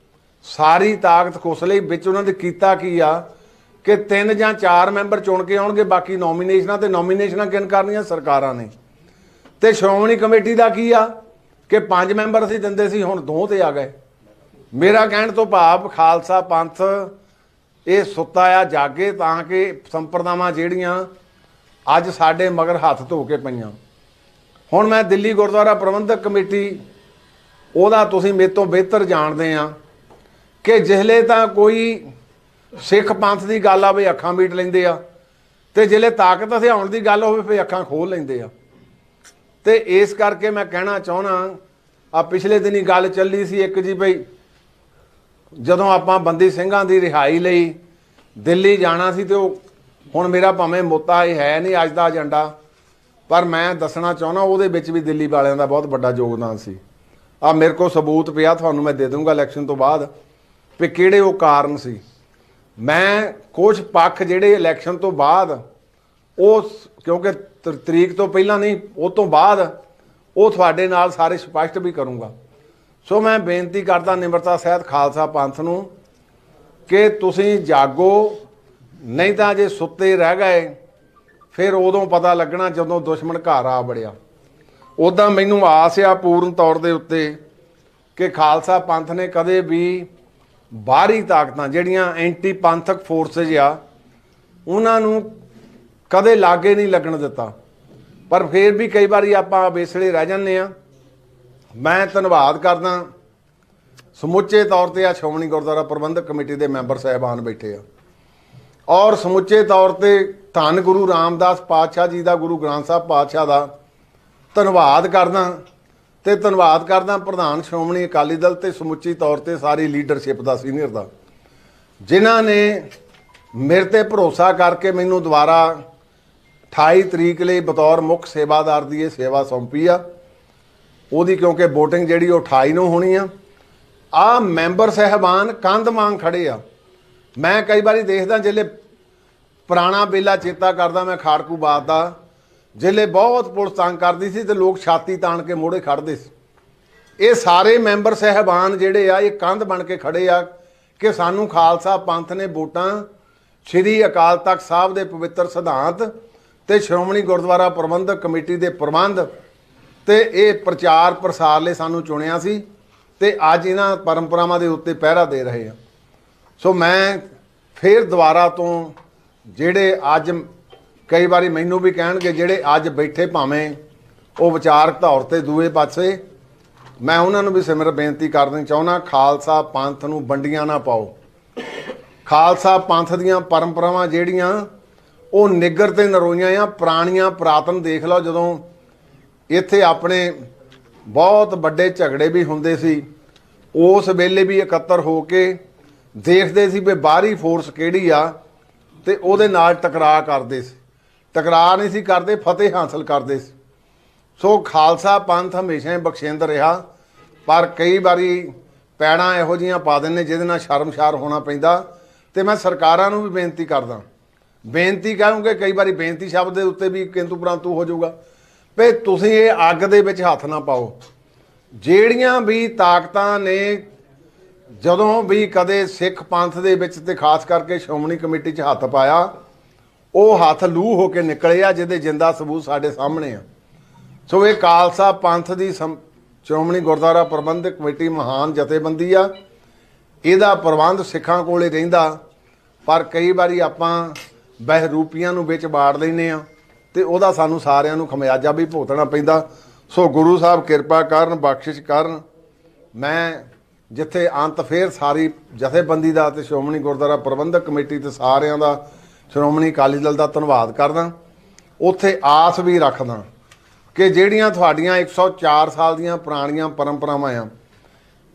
ਸਾਰੀ ਤਾਕਤ ਖੁਸ ਲਈ। ਵਿੱਚ ਉਹਨਾਂ ਦੇ ਕੀਤਾ ਕੀ ਆ ਕਿ 3 ਜਾਂ 4 ਮੈਂਬਰ ਚੁਣ ਕੇ ਆਉਣਗੇ, ਬਾਕੀ ਨੋਮੀਨੇਸ਼ਨਾਂ, ਤੇ ਨੋਮੀਨੇਸ਼ਨਾਂ ਕਿਨ ਕਰਨੀਆਂ ਸਰਕਾਰਾਂ ਨੇ। ਤੇ ਸ਼੍ਰੋਮਣੀ ਕਮੇਟੀ ਦਾ ਕੀ ਆ ਕਿ 5 ਮੈਂਬਰ ਅਸੀਂ ਦਿੰਦੇ ਸੀ, ਹੁਣ 2 ਤੇ ਆ ਗਏ। ਮੇਰਾ ਕਹਿਣ ਤੋਂ ਭਾਵ ਖਾਲਸਾ ਪੰਥ ਇਹ ਸੁੱਤਾ ਆ, ਜਾਗੇ ਤਾਂ ਕਿ ਸੰਪਰਦਾਵਾਂ ਜਿਹੜੀਆਂ ਅੱਜ ਸਾਡੇ ਮਗਰ ਹੱਥ ਧੋ ਕੇ ਪਈਆਂ। ਹੁਣ ਮੈਂ ਦਿੱਲੀ ਗੁਰਦੁਆਰਾ ਪ੍ਰਬੰਧਕ ਕਮੇਟੀ, ਉਹਦਾ ਤੁਸੀਂ ਮੇਰੇ ਤੋਂ ਬਿਹਤਰ ਜਾਣਦੇ ਆ ਕਿ ਜਿਹਲੇ ਤਾਂ ਕੋਈ ਸਿੱਖ ਪੰਥ ਦੀ ਗੱਲ ਆਵੇ ਅੱਖਾਂ ਮੀਟ ਲੈਂਦੇ ਆ, ਤੇ ਜਿਹਲੇ ਤਾਕਤ ਹਥਿਆਉਣ ਦੀ ਗੱਲ ਹੋਵੇ ਫਿਰ ਅੱਖਾਂ ਖੋਲ ਲੈਂਦੇ ਆ। ਤੇ ਇਸ ਕਰਕੇ ਮੈਂ ਕਹਿਣਾ ਚਾਹੁੰਦਾ, ਆ ਪਿਛਲੇ ਦਿਨੀ ਗੱਲ ਚੱਲੀ ਸੀ ਇੱਕ ਜੀ, ਬਈ ਜਦੋਂ ਆਪਾਂ ਬੰਦੀ ਸਿੰਘਾਂ ਦੀ ਰਿਹਾਈ ਲਈ ਦਿੱਲੀ ਜਾਣਾ ਸੀ, ਤੇ ਉਹ ਹੁਣ ਮੇਰਾ ਭਾਵੇਂ ਮੁੱਦਾ ਇਹ ਹੈ ਨਹੀਂ ਅੱਜ ਦਾ ਏਜੰਡਾ, ਪਰ ਮੈਂ ਦੱਸਣਾ ਚਾਹੁੰਦਾ ਉਹਦੇ ਵਿੱਚ ਵੀ ਦਿੱਲੀ ਵਾਲਿਆਂ ਦਾ ਬਹੁਤ ਵੱਡਾ ਯੋਗਦਾਨ ਸੀ। ਆ ਮੇਰੇ ਕੋਲ ਸਬੂਤ ਪਿਆ, ਤੁਹਾਨੂੰ ਮੈਂ ਦੇ ਦੂੰਗਾ ਇਲੈਕਸ਼ਨ ਤੋਂ ਬਾਅਦ, ਵੀ ਕਿਹੜੇ ਉਹ ਕਾਰਨ ਸੀ। ਮੈਂ ਕੁਝ ਪੱਖ ਜਿਹੜੇ ਇਲੈਕਸ਼ਨ ਤੋਂ ਬਾਅਦ, ਉਹ ਕਿਉਂਕਿ ਤਰੀਕ ਤੋਂ ਪਹਿਲਾਂ ਨਹੀਂ, ਉਹ ਤੋਂ ਬਾਅਦ ਉਹ ਤੁਹਾਡੇ ਨਾਲ ਸਾਰੇ ਸਪਸ਼ਟ ਵੀ ਕਰੂੰਗਾ। ਸੋ ਮੈਂ ਬੇਨਤੀ ਕਰਦਾ ਨਿਮਰਤਾ ਸਹਿਤ ਖਾਲਸਾ ਪੰਥ ਨੂੰ ਕਿ ਤੁਸੀਂ ਜਾਗੋ, ਨਹੀਂ ਤਾਂ ਜੇ ਸੁੱਤੇ ਰਹਿ ਗਏ ਫਿਰ ਉਦੋਂ ਪਤਾ ਲੱਗਣਾ ਜਦੋਂ ਦੁਸ਼ਮਣ ਘਰ ਆ ਵੜਿਆ। ਉੱਦਾਂ ਮੈਨੂੰ ਆਸ ਆ ਪੂਰਨ ਤੌਰ ਦੇ ਉੱਤੇ ਕਿ ਖਾਲਸਾ ਪੰਥ ਨੇ ਕਦੇ ਵੀ ਬਾਹਰੀ ਤਾਕਤਾਂ ਜਿਹੜੀਆਂ ਐਂਟੀ ਪੰਥਕ ਫੋਰਸਿਸ ਆ ਉਹਨਾਂ ਨੂੰ ਕਦੇ ਲਾਗੇ ਨਹੀਂ ਲੱਗਣ ਦਿੱਤਾ। ਪਰ ਫਿਰ ਵੀ ਕਈ ਵਾਰੀ ਆਪਾਂ ਬੇਸਲੇ ਰਹਿ ਜਾਂਦੇ ਆ। ਮੈਂ ਧੰਨਵਾਦ ਕਰਦਾ ਸਮੁੱਚੇ ਤੌਰ ਤੇ ਆ ਸ਼੍ਰੋਮਣੀ ਗੁਰਦੁਆਰਾ ਪ੍ਰਬੰਧਕ ਕਮੇਟੀ ਦੇ ਮੈਂਬਰ ਸਾਹਿਬਾਨ ਬੈਠੇ ਆ, ਔਰ ਸਮੁੱਚੇ ਤੌਰ ਤੇ ਧੰਨ ਗੁਰੂ ਰਾਮਦਾਸ ਪਾਤਸ਼ਾਹ ਜੀ ਦਾ, ਗੁਰੂ ਗ੍ਰੰਥ ਸਾਹਿਬ ਪਾਤਸ਼ਾਹ ਦਾ ਧੰਨਵਾਦ ਕਰਦਾ ਤੇ ਧੰਨਵਾਦ ਕਰਦਾ ਪ੍ਰਧਾਨ ਸ਼੍ਰੋਮਣੀ ਅਕਾਲੀ ਦਲ ਤੇ ਸਮੁੱਚੀ ਤੌਰ ਤੇ ਸਾਰੀ ਲੀਡਰਸ਼ਿਪ ਦਾ, ਸੀਨੀਅਰ ਦਾ, ਜਿਨ੍ਹਾਂ ਨੇ ਮੇਰੇ ਤੇ ਭਰੋਸਾ ਕਰਕੇ ਮੈਨੂੰ ਦੁਬਾਰਾ 28 ਤਰੀਕ ਲਈ ਬਤੌਰ ਮੁੱਖ ਸੇਵਾਦਾਰ ਦੀ ਇਹ ਸੇਵਾ ਸੌਂਪੀ ਆ। ਉਹਦੀ ਕਿਉਂਕਿ VOTING ਜਿਹੜੀ ਉਹ 28 ਨੂੰ ਹੋਣੀ ਆ ਮੈਂਬਰ ਸਾਹਿਬਾਨ ਕੰਧ ਵਾਂਗ ਖੜੇ ਆ। ਮੈਂ ਕਈ ਵਾਰੀ ਦੇਖਦਾ ਜਿਹੜੇ ਪੁਰਾਣਾ ਵੇਲਾ ਚੇਤਾ ਕਰਦਾ ਮੈਂ ਖਾੜਕੂ ਬਾਤ ਦਾ, ਜਿਹੜੇ ਬਹੁਤ ਪੁਲਿਸ ਤੰਗ ਕਰਦੀ ਸੀ ਤੇ ਲੋਕ ਛਾਤੀ ਤਾਣ ਕੇ ਮੋੜੇ ਖੜਦੇ ਸੀ। ਇਹ ਸਾਰੇ ਮੈਂਬਰ ਸਾਹਿਬਾਨ ਜਿਹੜੇ ਆ ਇਹ ਕੰਧ ਬਣ ਕੇ ਖੜੇ ਆ ਕਿ ਸਾਨੂੰ ਖਾਲਸਾ ਪੰਥ ਨੇ ਵੋਟਾਂ ਸ਼੍ਰੀ ਅਕਾਲ ਤਖਤ ਸਾਹਿਬ ਦੇ ਪਵਿੱਤਰ ਸਿਧਾਂਤ ਤੇ ਸ਼੍ਰੋਮਣੀ ਗੁਰਦੁਆਰਾ ਪ੍ਰਬੰਧਕ ਕਮੇਟੀ ਦੇ ਪ੍ਰਬੰਧ ਤੇ ਇਹ ਪ੍ਰਚਾਰ ਪ੍ਰਸਾਰ ਲਈ ਸਾਨੂੰ ਚੁਣਿਆ ਸੀ ਤੇ ਅੱਜ ਇਹਨਾਂ ਪਰੰਪਰਾਵਾਂ ਦੇ ਉੱਤੇ ਪਹਿਰਾ ਦੇ ਰਹੇ ਆ। ਸੋ ਮੈਂ ਫਿਰ ਦੁਬਾਰਾ ਤੋਂ ਜਿਹੜੇ ਅੱਜ ਕਈ ਵਾਰੀ ਮੈਨੂੰ ਵੀ ਕਹਿਣਗੇ ਜਿਹੜੇ ਅੱਜ ਬੈਠੇ ਭਾਵੇਂ ਉਹ ਵਿਚਾਰਕ ਤੌਰ ਤੇ ਦੂਏ ਪਾਸੇ, ਮੈਂ ਉਹਨਾਂ ਨੂੰ ਵੀ ਸਿਮਰ ਬੇਨਤੀ ਕਰਨੀ ਚਾਹੁੰਦਾ, ਖਾਲਸਾ ਪੰਥ ਨੂੰ ਵੰਡੀਆਂ ਨਾ ਪਾਓ। ਖਾਲਸਾ ਪੰਥ ਦੀਆਂ ਪਰੰਪਰਾਵਾਂ ਜਿਹੜੀਆਂ ਉਹ ਨਿੱਗਰ ਤੇ ਨਰੋਈਆਂ ਆ, ਪੁਰਾਣੀਆਂ ਪੁਰਾਤਨ ਦੇਖ ਲਓ। ਜਦੋਂ ਇੱਥੇ ਆਪਣੇ ਬਹੁਤ ਵੱਡੇ ਝਗੜੇ ਵੀ ਹੁੰਦੇ ਸੀ ਉਸ ਵੇਲੇ ਵੀ ਇਕੱਤਰ ਹੋ ਕੇ ਦੇਖਦੇ ਸੀ ਵੀ ਬਾਹਰੀ ਫੋਰਸ ਕਿਹੜੀ ਆ ਤੇ ਉਹਦੇ ਨਾਲ ਟਕਰਾਅ ਕਰਦੇ ਸੀ। ਟਕਰਾਅ ਨਹੀਂ ਸੀ ਕਰਦੇ, ਫਤਿਹ ਹਾਸਲ ਕਰਦੇ ਸੀ। ਸੋ ਖਾਲਸਾ ਪੰਥ ਹਮੇਸ਼ਾ ਹੀ ਬਖਸ਼ਿੰਦ ਰਿਹਾ, ਪਰ ਕਈ ਵਾਰੀ ਪੈੜਾਂ ਇਹੋ ਜਿਹੀਆਂ ਪਾ ਦਿੰਦੇ ਜਿਹਦੇ ਨਾਲ ਸ਼ਰਮਸ਼ਾਰ ਹੋਣਾ ਪੈਂਦਾ। ਤੇ ਮੈਂ ਸਰਕਾਰਾਂ ਨੂੰ ਵੀ ਬੇਨਤੀ ਕਰਦਾ, ਬੇਨਤੀ ਕਹਾਂਗੇ ਕਈ ਵਾਰੀ ਬੇਨਤੀ ਸ਼ਬਦ ਦੇ ਉੱਤੇ ਵੀ ਕਿੰਤੂ ਪਰੰਤੂ ਹੋ ਜਾਊਗਾ, ਵੀ ਤੁਸੀਂ ਇਹ ਅੱਗ ਦੇ ਵਿੱਚ ਹੱਥ ਨਾ ਪਾਓ। ਜਿਹੜੀਆਂ ਵੀ ਤਾਕਤਾਂ ਨੇ ਜਦੋਂ ਵੀ ਕਦੇ ਸਿੱਖ ਪੰਥ ਦੇ ਵਿੱਚ ਤੇ ਖਾਸ ਕਰਕੇ ਸ਼੍ਰੋਮਣੀ ਕਮੇਟੀ 'ਚ ਹੱਥ ਪਾਇਆ, ਉਹ ਹੱਥ ਲੂਹ ਹੋ ਕੇ ਨਿਕਲੇ ਆ, ਜਿਹਦੇ ਜਿੰਦਾ ਸਬੂਤ ਸਾਡੇ ਸਾਹਮਣੇ ਆ। ਸੋ ਇਹ ਖਾਲਸਾ ਪੰਥ ਦੀ ਸ਼੍ਰੋਮਣੀ ਗੁਰਦੁਆਰਾ ਪ੍ਰਬੰਧਕ ਕਮੇਟੀ ਮਹਾਨ ਜਥੇਬੰਦੀ ਆ। ਇਹਦਾ ਪ੍ਰਬੰਧ ਸਿੱਖਾਂ ਕੋਲੇ ਰਹਿੰਦਾ, ਪਰ ਕਈ ਵਾਰੀ ਆਪਾਂ ਬਹਿਰੂਪੀਆਂ ਨੂੰ ਵਿੱਚ ਬਾੜ ਲੈਂਦੇ ਆ ਤੇ ਉਹਦਾ ਸਾਨੂੰ ਸਾਰਿਆਂ ਨੂੰ ਖਮਿਆਜਾ ਵੀ ਭੁਗਤਣਾ ਪੈਂਦਾ। ਸੋ ਗੁਰੂ ਸਾਹਿਬ ਕਿਰਪਾ ਕਰਨ, ਬਖਸ਼ਿਸ਼ ਕਰਨ। ਮੈਂ ਜਿੱਥੇ ਅੰਤ ਫੇਰ ਸਾਰੀ ਜਥੇਬੰਦੀ ਦਾ ਤੇ ਸ਼੍ਰੋਮਣੀ ਗੁਰਦੁਆਰਾ ਪ੍ਰਬੰਧਕ ਕਮੇਟੀ ਤੇ ਸਾਰਿਆਂ ਦਾ, ਸ਼੍ਰੋਮਣੀ ਅਕਾਲੀ ਦਲ ਦਾ ਧੰਨਵਾਦ ਕਰਦਾ, ਉੱਥੇ ਆਸ ਵੀ ਰੱਖਦਾ ਕਿ ਜਿਹੜੀਆਂ ਤੁਹਾਡੀਆਂ 104 ਸਾਲ ਦੀਆਂ ਪੁਰਾਣੀਆਂ ਪਰੰਪਰਾਵਾਂ ਆ,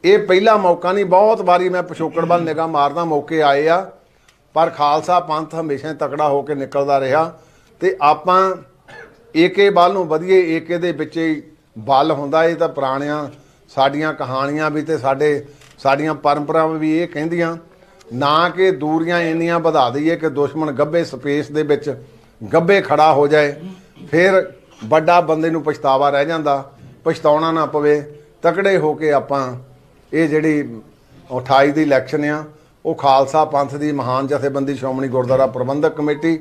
ਇਹ ਪਹਿਲਾ ਮੌਕਾ ਨਹੀਂ, ਬਹੁਤ ਵਾਰੀ ਮੈਂ ਪਿਛੋਕੜ ਵੱਲ ਨਿਗਾਹ ਮਾਰਦਾ, ਮੌਕੇ ਆਏ ਆ, ਪਰ ਖਾਲਸਾ ਪੰਥ ਹਮੇਸ਼ਾ ਤਕੜਾ ਹੋ ਕੇ ਨਿਕਲਦਾ ਰਿਹਾ ਤੇ ਆਪਾਂ ਏਕੇ ਵੱਲ ਨੂੰ ਵਧੀਏ। ਏਕੇ ਦੇ ਵਿੱਚ ਹੀ ਬਲ ਹੁੰਦਾ। ਇਹ ਤਾਂ ਪੁਰਾਣੀਆਂ ਸਾਡੀਆਂ ਕਹਾਣੀਆਂ ਵੀ ਤੇ ਸਾਡੀਆਂ ਪਰੰਪਰਾਵਾਂ ਵੀ ਇਹ ਕਹਿੰਦੀਆਂ, ਨਾ ਕਿ ਦੂਰੀਆਂ ਇੰਨੀਆਂ ਵਧਾ ਦਈਏ ਕਿ ਦੁਸ਼ਮਣ ਗੱਭੇ ਸਪੇਸ ਦੇ ਵਿੱਚ ਗੱਭੇ ਖੜਾ ਹੋ ਜਾਏ, ਫਿਰ ਵੱਡਾ ਬੰਦੇ ਨੂੰ ਪਛਤਾਵਾ ਰਹਿ ਜਾਂਦਾ। ਪਛਤਾਉਣਾ ਨਾ ਪਵੇ, ਤਕੜੇ ਹੋ ਕੇ ਆਪਾਂ ਇਹ ਜਿਹੜੀ 28 ਦੀ ਇਲੈਕਸ਼ਨ ਆ, ਉਹ ਖਾਲਸਾ ਪੰਥ ਦੀ ਮਹਾਨ ਜਥੇਬੰਦੀ ਸ਼੍ਰੋਮਣੀ ਗੁਰਦੁਆਰਾ ਪ੍ਰਬੰਧਕ ਕਮੇਟੀ,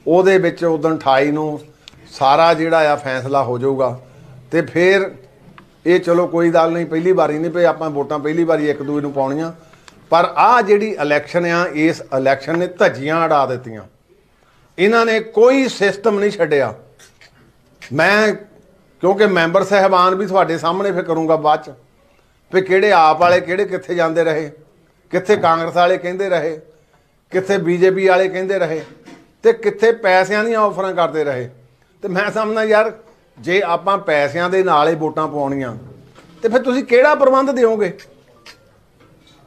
ਉਹਦੇ ਵਿੱਚ ਉਦੋਂ 28 ਨੂੰ ਸਾਰਾ ਜਿਹੜਾ ਆ ਫੈਸਲਾ ਹੋ ਜਾਊਗਾ। ਤੇ ਫਿਰ ਇਹ ਚਲੋ ਕੋਈ ਗੱਲ ਨਹੀਂ, ਪਹਿਲੀ ਵਾਰੀ ਨਹੀਂ ਪਈ ਆਪਾਂ ਵੋਟਾਂ ਪਹਿਲੀ ਵਾਰੀ ਇੱਕ ਦੂਜੇ ਨੂੰ ਪਾਉਣੀਆਂ, ਪਰ ਆਹ ਜਿਹੜੀ ਇਲੈਕਸ਼ਨ ਆ, ਇਸ ਇਲੈਕਸ਼ਨ ਨੇ ਧੱਜੀਆਂ ਉਡਾ ਦਿੱਤੀਆਂ। ਇਹਨਾਂ ਨੇ ਕੋਈ ਸਿਸਟਮ ਨਹੀਂ ਛੱਡਿਆ। ਮੈਂ ਕਿਉਂਕਿ ਮੈਂਬਰ ਸਾਹਿਬਾਨ ਵੀ ਤੁਹਾਡੇ ਸਾਹਮਣੇ ਫਿਰ ਕਰੂੰਗਾ ਬਾਅਦ 'ਚ, ਵੀ ਕਿਹੜੇ ਆਪ ਵਾਲੇ ਕਿਹੜੇ ਕਿੱਥੇ ਜਾਂਦੇ ਰਹੇ, ਕਿੱਥੇ ਕਾਂਗਰਸ ਵਾਲੇ ਕਹਿੰਦੇ ਰਹੇ, ਕਿੱਥੇ BJP ਵਾਲੇ ਕਹਿੰਦੇ ਰਹੇ ਤੇ ਕਿੱਥੇ ਪੈਸਿਆਂ ਦੀਆਂ ਆਫਰਾਂ ਕਰਦੇ ਰਹੇ। ਤੇ ਮੈਂ ਸਮਝਦਾ ਯਾਰ, ਜੇ ਆਪਾਂ ਪੈਸਿਆਂ ਦੇ ਨਾਲ ਹੀ ਵੋਟਾਂ ਪਾਉਣੀਆਂ ਤੇ ਫਿਰ ਤੁਸੀਂ ਕਿਹੜਾ ਪ੍ਰਬੰਧ ਦਿਓਗੇ?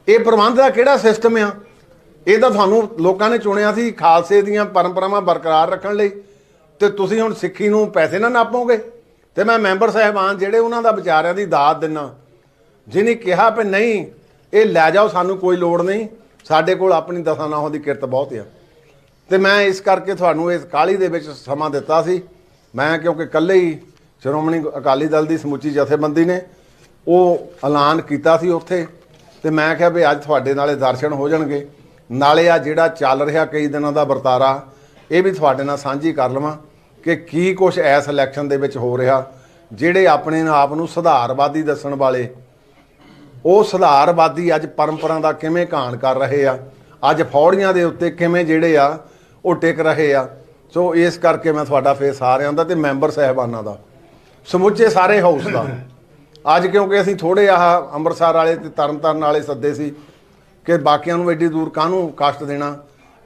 ਇਹ ਪ੍ਰਬੰਧ ਦਾ ਕਿਹੜਾ ਸਿਸਟਮ ਆ? ਇਹ ਤਾਂ ਤੁਹਾਨੂੰ ਲੋਕਾਂ ਨੇ ਚੁਣਿਆ ਸੀ ਖਾਲਸੇ ਦੀਆਂ ਪਰੰਪਰਾਵਾਂ ਬਰਕਰਾਰ ਰੱਖਣ ਲਈ, ਤੇ ਤੁਸੀਂ ਹੁਣ ਸਿੱਖੀ ਨੂੰ ਪੈਸੇ ਨਾਲ ਨਾਪੋਗੇ। ਤੇ ਮੈਂ ਮੈਂਬਰ ਸਾਹਿਬਾਨ ਜਿਹੜੇ ਉਹਨਾਂ ਦਾ ਵਿਚਾਰਿਆਂ ਦੀ ਦਾਤ ਦਿੰਨਾ, ਜਿਹਨੇ ਕਿਹਾ ਵੀ ਨਹੀਂ ਇਹ ਲੈ ਜਾਓ, ਸਾਨੂੰ ਕੋਈ ਲੋੜ ਨਹੀਂ, ਸਾਡੇ ਕੋਲ ਆਪਣੀ ਦਸਾਂ ਨਾਹਾਂ ਦੀ ਕਿਰਤ ਬਹੁਤ ਆ। ਤੇ ਮੈਂ ਇਸ ਕਰਕੇ ਤੁਹਾਨੂੰ ਇਸ ਕਾਹਲੀ ਦੇ ਵਿੱਚ ਸਮਾਂ ਦਿੱਤਾ ਸੀ। ਮੈਂ ਕਿਉਂਕਿ ਇਕੱਲੇ ਹੀ ਸ਼੍ਰੋਮਣੀ ਅਕਾਲੀ ਦਲ ਦੀ ਸਮੁੱਚੀ ਜਥੇਬੰਦੀ ਨੇ ਉਹ ਐਲਾਨ ਕੀਤਾ ਸੀ ਉੱਥੇ, ਤੇ ਮੈਂ ਕਿਹਾ ਵੀ ਅੱਜ ਤੁਹਾਡੇ ਨਾਲੇ ਦਰਸ਼ਨ ਹੋ ਜਾਣਗੇ, ਨਾਲੇ ਆ ਜਿਹੜਾ ਚੱਲ ਰਿਹਾ ਕਈ ਦਿਨਾਂ ਦਾ ਵਰਤਾਰਾ ਇਹ ਵੀ ਤੁਹਾਡੇ ਨਾਲ ਸਾਂਝੀ ਕਰ ਲਵਾਂ ਕਿ ਕੀ ਕੁਛ ਇਸ ਇਲੈਕਸ਼ਨ ਦੇ ਵਿੱਚ ਹੋ ਰਿਹਾ। ਜਿਹੜੇ ਆਪਣੇ ਆਪ ਨੂੰ ਸੁਧਾਰਵਾਦੀ ਦੱਸਣ ਵਾਲੇ, ਉਹ ਸੁਧਾਰਵਾਦੀ ਅੱਜ ਪਰੰਪਰਾ ਦਾ ਕਿਵੇਂ ਘਾਣ ਕਰ ਰਹੇ ਆ, ਅੱਜ ਫੌੜੀਆਂ ਦੇ ਉੱਤੇ ਕਿਵੇਂ ਜਿਹੜੇ ਆ ਉਹ ਟਿਕ ਰਹੇ ਆ। ਸੋ ਇਸ ਕਰਕੇ ਮੈਂ ਤੁਹਾਡਾ ਫੇਰ ਸਾਰਿਆਂ ਦਾ ਤੇ ਮੈਂਬਰ ਸਾਹਿਬਾਨਾਂ ਦਾ, ਸਮੁੱਚੇ ਸਾਰੇ ਹਾਊਸ ਦਾ, ਅੱਜ ਕਿਉਂਕਿ ਅਸੀਂ ਥੋੜੇ ਅੰਮ੍ਰਿਤਸਰ ਵਾਲੇ ਤੇ ਤਰਨਤਾਰਨ ਵਾਲੇ ਸੱਦੇ ਸੀ ਕਿ ਬਾਕੀਆਂ ਨੂੰ ਐਡੀ ਦੂਰ ਕਾਹਨੂੰ ਕਸ਼ਟ ਦੇਣਾ,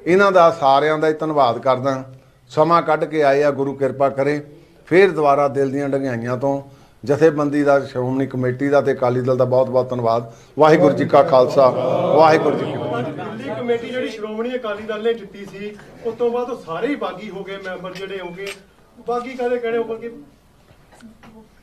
ਇਹਨਾਂ ਦਾ ਸਾਰਿਆਂ ਦਾ ਹੀ ਧੰਨਵਾਦ ਕਰਦਾ। ਸਮਾਂ ਕੱਢ ਕੇ ਆਏ ਆ। ਗੁਰੂ ਕਿਰਪਾ ਕਰੇ ਫਿਰ ਦੁਬਾਰਾ ਦਿਲ ਦੀਆਂ ਡੰਗਾਈਆਂ ਤੋਂ ਜਥੇਬੰਦੀ ਦਾ, ਸ਼੍ਰੋਮਣੀ ਕਮੇਟੀ ਦਾ ਤੇ ਅਕਾਲੀ ਦਲ ਦਾ ਬਹੁਤ ਬਹੁਤ ਧੰਨਵਾਦ। ਵਾਹਿਗੁਰੂ ਜੀ ਕਾ ਖਾਲਸਾ, ਵਾਹਿਗੁਰੂ ਜੀ ਕੀ ਫਤਿਹ। ਦਿੱਲੀ ਕਮੇਟੀ ਜਿਹੜੀ ਸ਼੍ਰੋਮਣੀ ਅਕਾਲੀ ਦਲ ਨੇ ਜਿੱਤੀ ਸੀ, ਉਸ ਤੋਂ ਬਾਅਦ ਉਹ ਸਾਰੇ ਹੀ ਬਾਗੀ ਹੋ ਗਏ ਮੈਂਬਰ ਜਿਹੜੇ ਹੋ ਗਏ। ਬਾਗੀ ਕਾਹਦੇ ਕਹਿਣੇ ਉੱਪਰ ਕਿ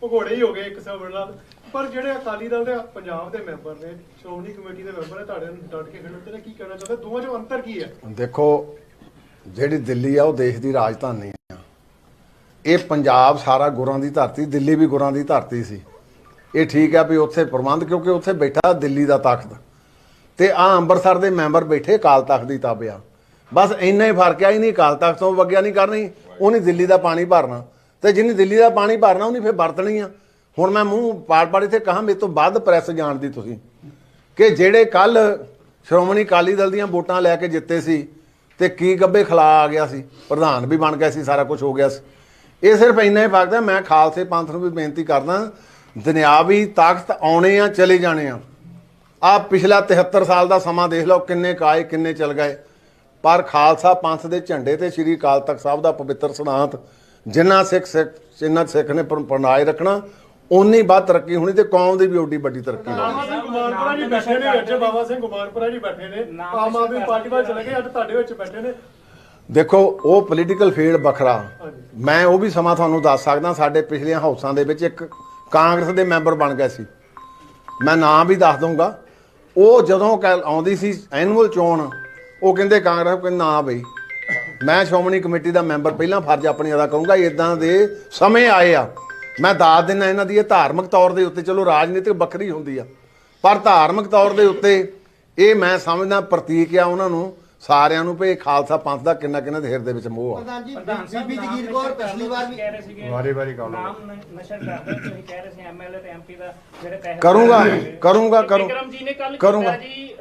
ਭਗੌੜੇ ਹੀ ਹੋ ਗਏ ਇੱਕ ਹਿਸਾਬ ਨਾਲ। ਪਰ ਜਿਹੜੇ ਅਕਾਲੀ ਦਲ ਦੇ ਪੰਜਾਬ ਦੇ ਮੈਂਬਰ ਨੇ, ਸ਼੍ਰੋਮਣੀ ਕਮੇਟੀ ਦੇ ਮੈਂਬਰ ਨੇ, ਤੁਹਾਡੇ ਨੂੰ ਡਟ ਕੇ ਖੜੋਤੇ ਨੇ, ਕੀ ਕਹਿਣਾ ਚਾਹੁੰਦੇ? ਦੋਵਾਂ 'ਚ ਅੰਤਰ ਕੀ ਹੈ? ਦੇਖੋ, ਜਿਹੜੀ ਦਿੱਲੀ ਆ ਉਹ ਦੇਸ਼ ਦੀ ਰਾਜਧਾਨੀ ਆ। ਇਹ ਪੰਜਾਬ ਸਾਰਾ ਗੁਰਾਂ ਦੀ ਧਰਤੀ, ਦਿੱਲੀ ਵੀ ਗੁਰਾਂ ਦੀ ਧਰਤੀ ਸੀ। ਇਹ ਠੀਕ ਆ ਵੀ ਉੱਥੇ ਪ੍ਰਬੰਧ, ਕਿਉਂਕਿ ਉੱਥੇ ਬੈਠਾ ਦਿੱਲੀ ਦਾ ਤਖਤ ਤੇ ਆ ਅੰਮ੍ਰਿਤਸਰ ਦੇ ਮੈਂਬਰ ਬੈਠੇ ਅਕਾਲ ਤਖਤ ਦੀ ਤਾਬਿਆ। ਬਸ ਇੰਨਾ ਹੀ ਫਰਕ ਆ। ਹੀ ਨਹੀਂ ਅਕਾਲ ਤਖਤ ਤੋਂ ਵਗਿਆ ਨਹੀਂ ਕਰਨੀ, ਉਹਨੇ ਦਿੱਲੀ ਦਾ ਪਾਣੀ ਭਰਨਾ, ਤੇ ਜਿਹਨੇ ਦਿੱਲੀ ਦਾ ਪਾਣੀ ਭਰਨਾ ਉਹਨੇ ਫਿਰ ਵਰਤਣੀ ਆ। ਹੁਣ ਮੈਂ ਮੂੰਹ ਪਾੜ ਇੱਥੇ ਕਹਾਂ, ਮੇਰੇ ਤੋਂ ਵੱਧ ਪ੍ਰੈਸ ਜਾਣਦੀ ਤੁਸੀਂ ਕਿ ਜਿਹੜੇ ਕੱਲ ਸ਼੍ਰੋਮਣੀ ਅਕਾਲੀ ਦਲ ਦੀਆਂ ਵੋਟਾਂ ਲੈ ਕੇ ਜਿੱਤੇ ਸੀ ਤੇ ਕੀ ਗੱਬੇ ਖਲਾ ਆ ਗਿਆ ਸੀ, ਪ੍ਰਧਾਨ ਵੀ ਬਣ ਗਿਆ ਸੀ, ਸਾਰਾ ਕੁਝ ਹੋ ਗਿਆ ਸੀ। ਇਹ ਸਿਰਫ ਇੰਨਾ ਹੀ ਫਰਕ ਹੈ। ਮੈਂ ਖਾਲਸੇ ਪੰਥ ਨੂੰ ਵੀ ਬੇਨਤੀ ਕਰਦਾ, ਦੁਨਿਆਵੀ ਤਾਕਤ ਆਉਣੇ ਆ, ਚਲੇ ਜਾਣੇ ਆ। ਆਹ ਪਿਛਲਾ 73 ਸਾਲ ਦਾ ਸਮਾਂ ਦੇਖ ਲਓ, ਕਿੰਨੇ ਕਾਏ ਕਿੰਨੇ ਚਲ ਗਏ, ਪਰ ਖਾਲਸਾ ਪੰਥ ਦੇ ਝੰਡੇ ਤੇ ਸ੍ਰੀ ਅਕਾਲ ਤਖਤ ਸਾਹਿਬ ਦਾ ਪਵਿੱਤਰ ਸਿਧਾਂਤ ਜਿੰਨਾ ਸਿੱਖ ਨੇ ਬਣਾਏ ਰੱਖਣਾ, ਉਨੀ ਵੱਧ ਤਰੱਕੀ ਹੋਣੀ ਤੇ ਕੌਮ ਦੀ ਵੀ ਓਡੀ ਵੱਡੀ ਤਰੱਕੀ ਹੋਣੀ। ਬਾਬਾ ਸਿੰਘ ਗੁਮਾਨਪੁਰਾ ਜੀ ਬੈਠੇ ਨੇ ਵਿੱਚ, ਬਾਬਾ ਸਿੰਘ ਗੁਮਾਨਪੁਰਾ ਜੀ ਬੈਠੇ ਨੇ, ਆਮ ਆਦਮੀ ਪਾਰਟੀ ਵੱਲ ਚਲੇ ਗਏ, ਅੱਜ ਤੁਹਾਡੇ ਵਿੱਚ ਬੈਠੇ ਨੇ। ਦੇਖੋ, ਉਹ ਪੋਲੀਟੀਕਲ ਫੀਲਡ ਵੱਖਰਾ। ਮੈਂ ਉਹ ਵੀ ਸਮਾਂ ਤੁਹਾਨੂੰ ਦੱਸ ਸਕਦਾ, ਸਾਡੇ ਪਿਛਲੀਆਂ ਹਾਊਸਾਂ ਦੇ ਵਿੱਚ ਇੱਕ ਕਾਂਗਰਸ ਦੇ ਮੈਂਬਰ ਬਣ ਗਏ ਸੀ, ਮੈਂ ਨਾਂ ਵੀ ਦੱਸ ਦਊਂਗਾ। ਉਹ ਜਦੋਂ ਆਉਂਦੀ ਸੀ ਐਨੂਅਲ ਚੋਣ, ਉਹ ਕਹਿੰਦੇ ਕਾਂਗਰਸ ਕਹਿੰਦੇ ਨਾ ਬਈ, ਮੈਂ ਸ਼੍ਰੋਮਣੀ ਕਮੇਟੀ ਦਾ ਮੈਂਬਰ ਪਹਿਲਾਂ ਫਰਜ਼ ਆਪਣੀ ਅਦਾ ਕਰੂੰਗਾ। ਇੱਦਾਂ ਦੇ ਸਮੇਂ ਆਏ ਆ। ਮੈਂ ਦੱਸ ਦਿੰਦਾ, ਇਹਨਾਂ ਦੀ ਇਹ ਧਾਰਮਿਕ ਤੌਰ ਦੇ ਉੱਤੇ, ਚਲੋ ਰਾਜਨੀਤਿਕ ਵੱਖਰੀ ਹੁੰਦੀ ਆ, ਪਰ ਧਾਰਮਿਕ ਤੌਰ ਦੇ ਉੱਤੇ ਇਹ ਮੈਂ ਸਮਝਦਾ ਪ੍ਰਤੀਕ ਆ ਉਹਨਾਂ ਨੂੰ ਸਾਰਿਆਂ ਨੂੰ, ਵੀ ਖਾਲਸਾ ਪੰਥ ਦਾ ਕਿੰਨਾ ਕਿੰਨਾ ਦੇ ਹਿਰਦੇ ਵਿੱਚ ਮੋਹ ਆ। ਪ੍ਰਧਾਨ ਜੀ, ਬੀਬੀ ਜਗੀਰ ਕੌਰ ਪਿਛਲੀ ਵਾਰ ਵੀ ਕਹਿ ਰਹੇ ਸੀਗੇ ਵਾਰੀ ਗੱਲ ਨਾਮ ਨਸ਼ਰ ਕਰਦੇ, ਤੁਸੀਂ ਕਹਿ ਰਹੇ ਸੀ ਐਮਐਲਏ ਤੇ ਐਮਪੀ ਦਾ ਜਿਹੜੇ ਪੈਸੇ ਕਰੂੰਗਾ ਵਿਕਰਮ ਜੀ ਨੇ ਕੱਲ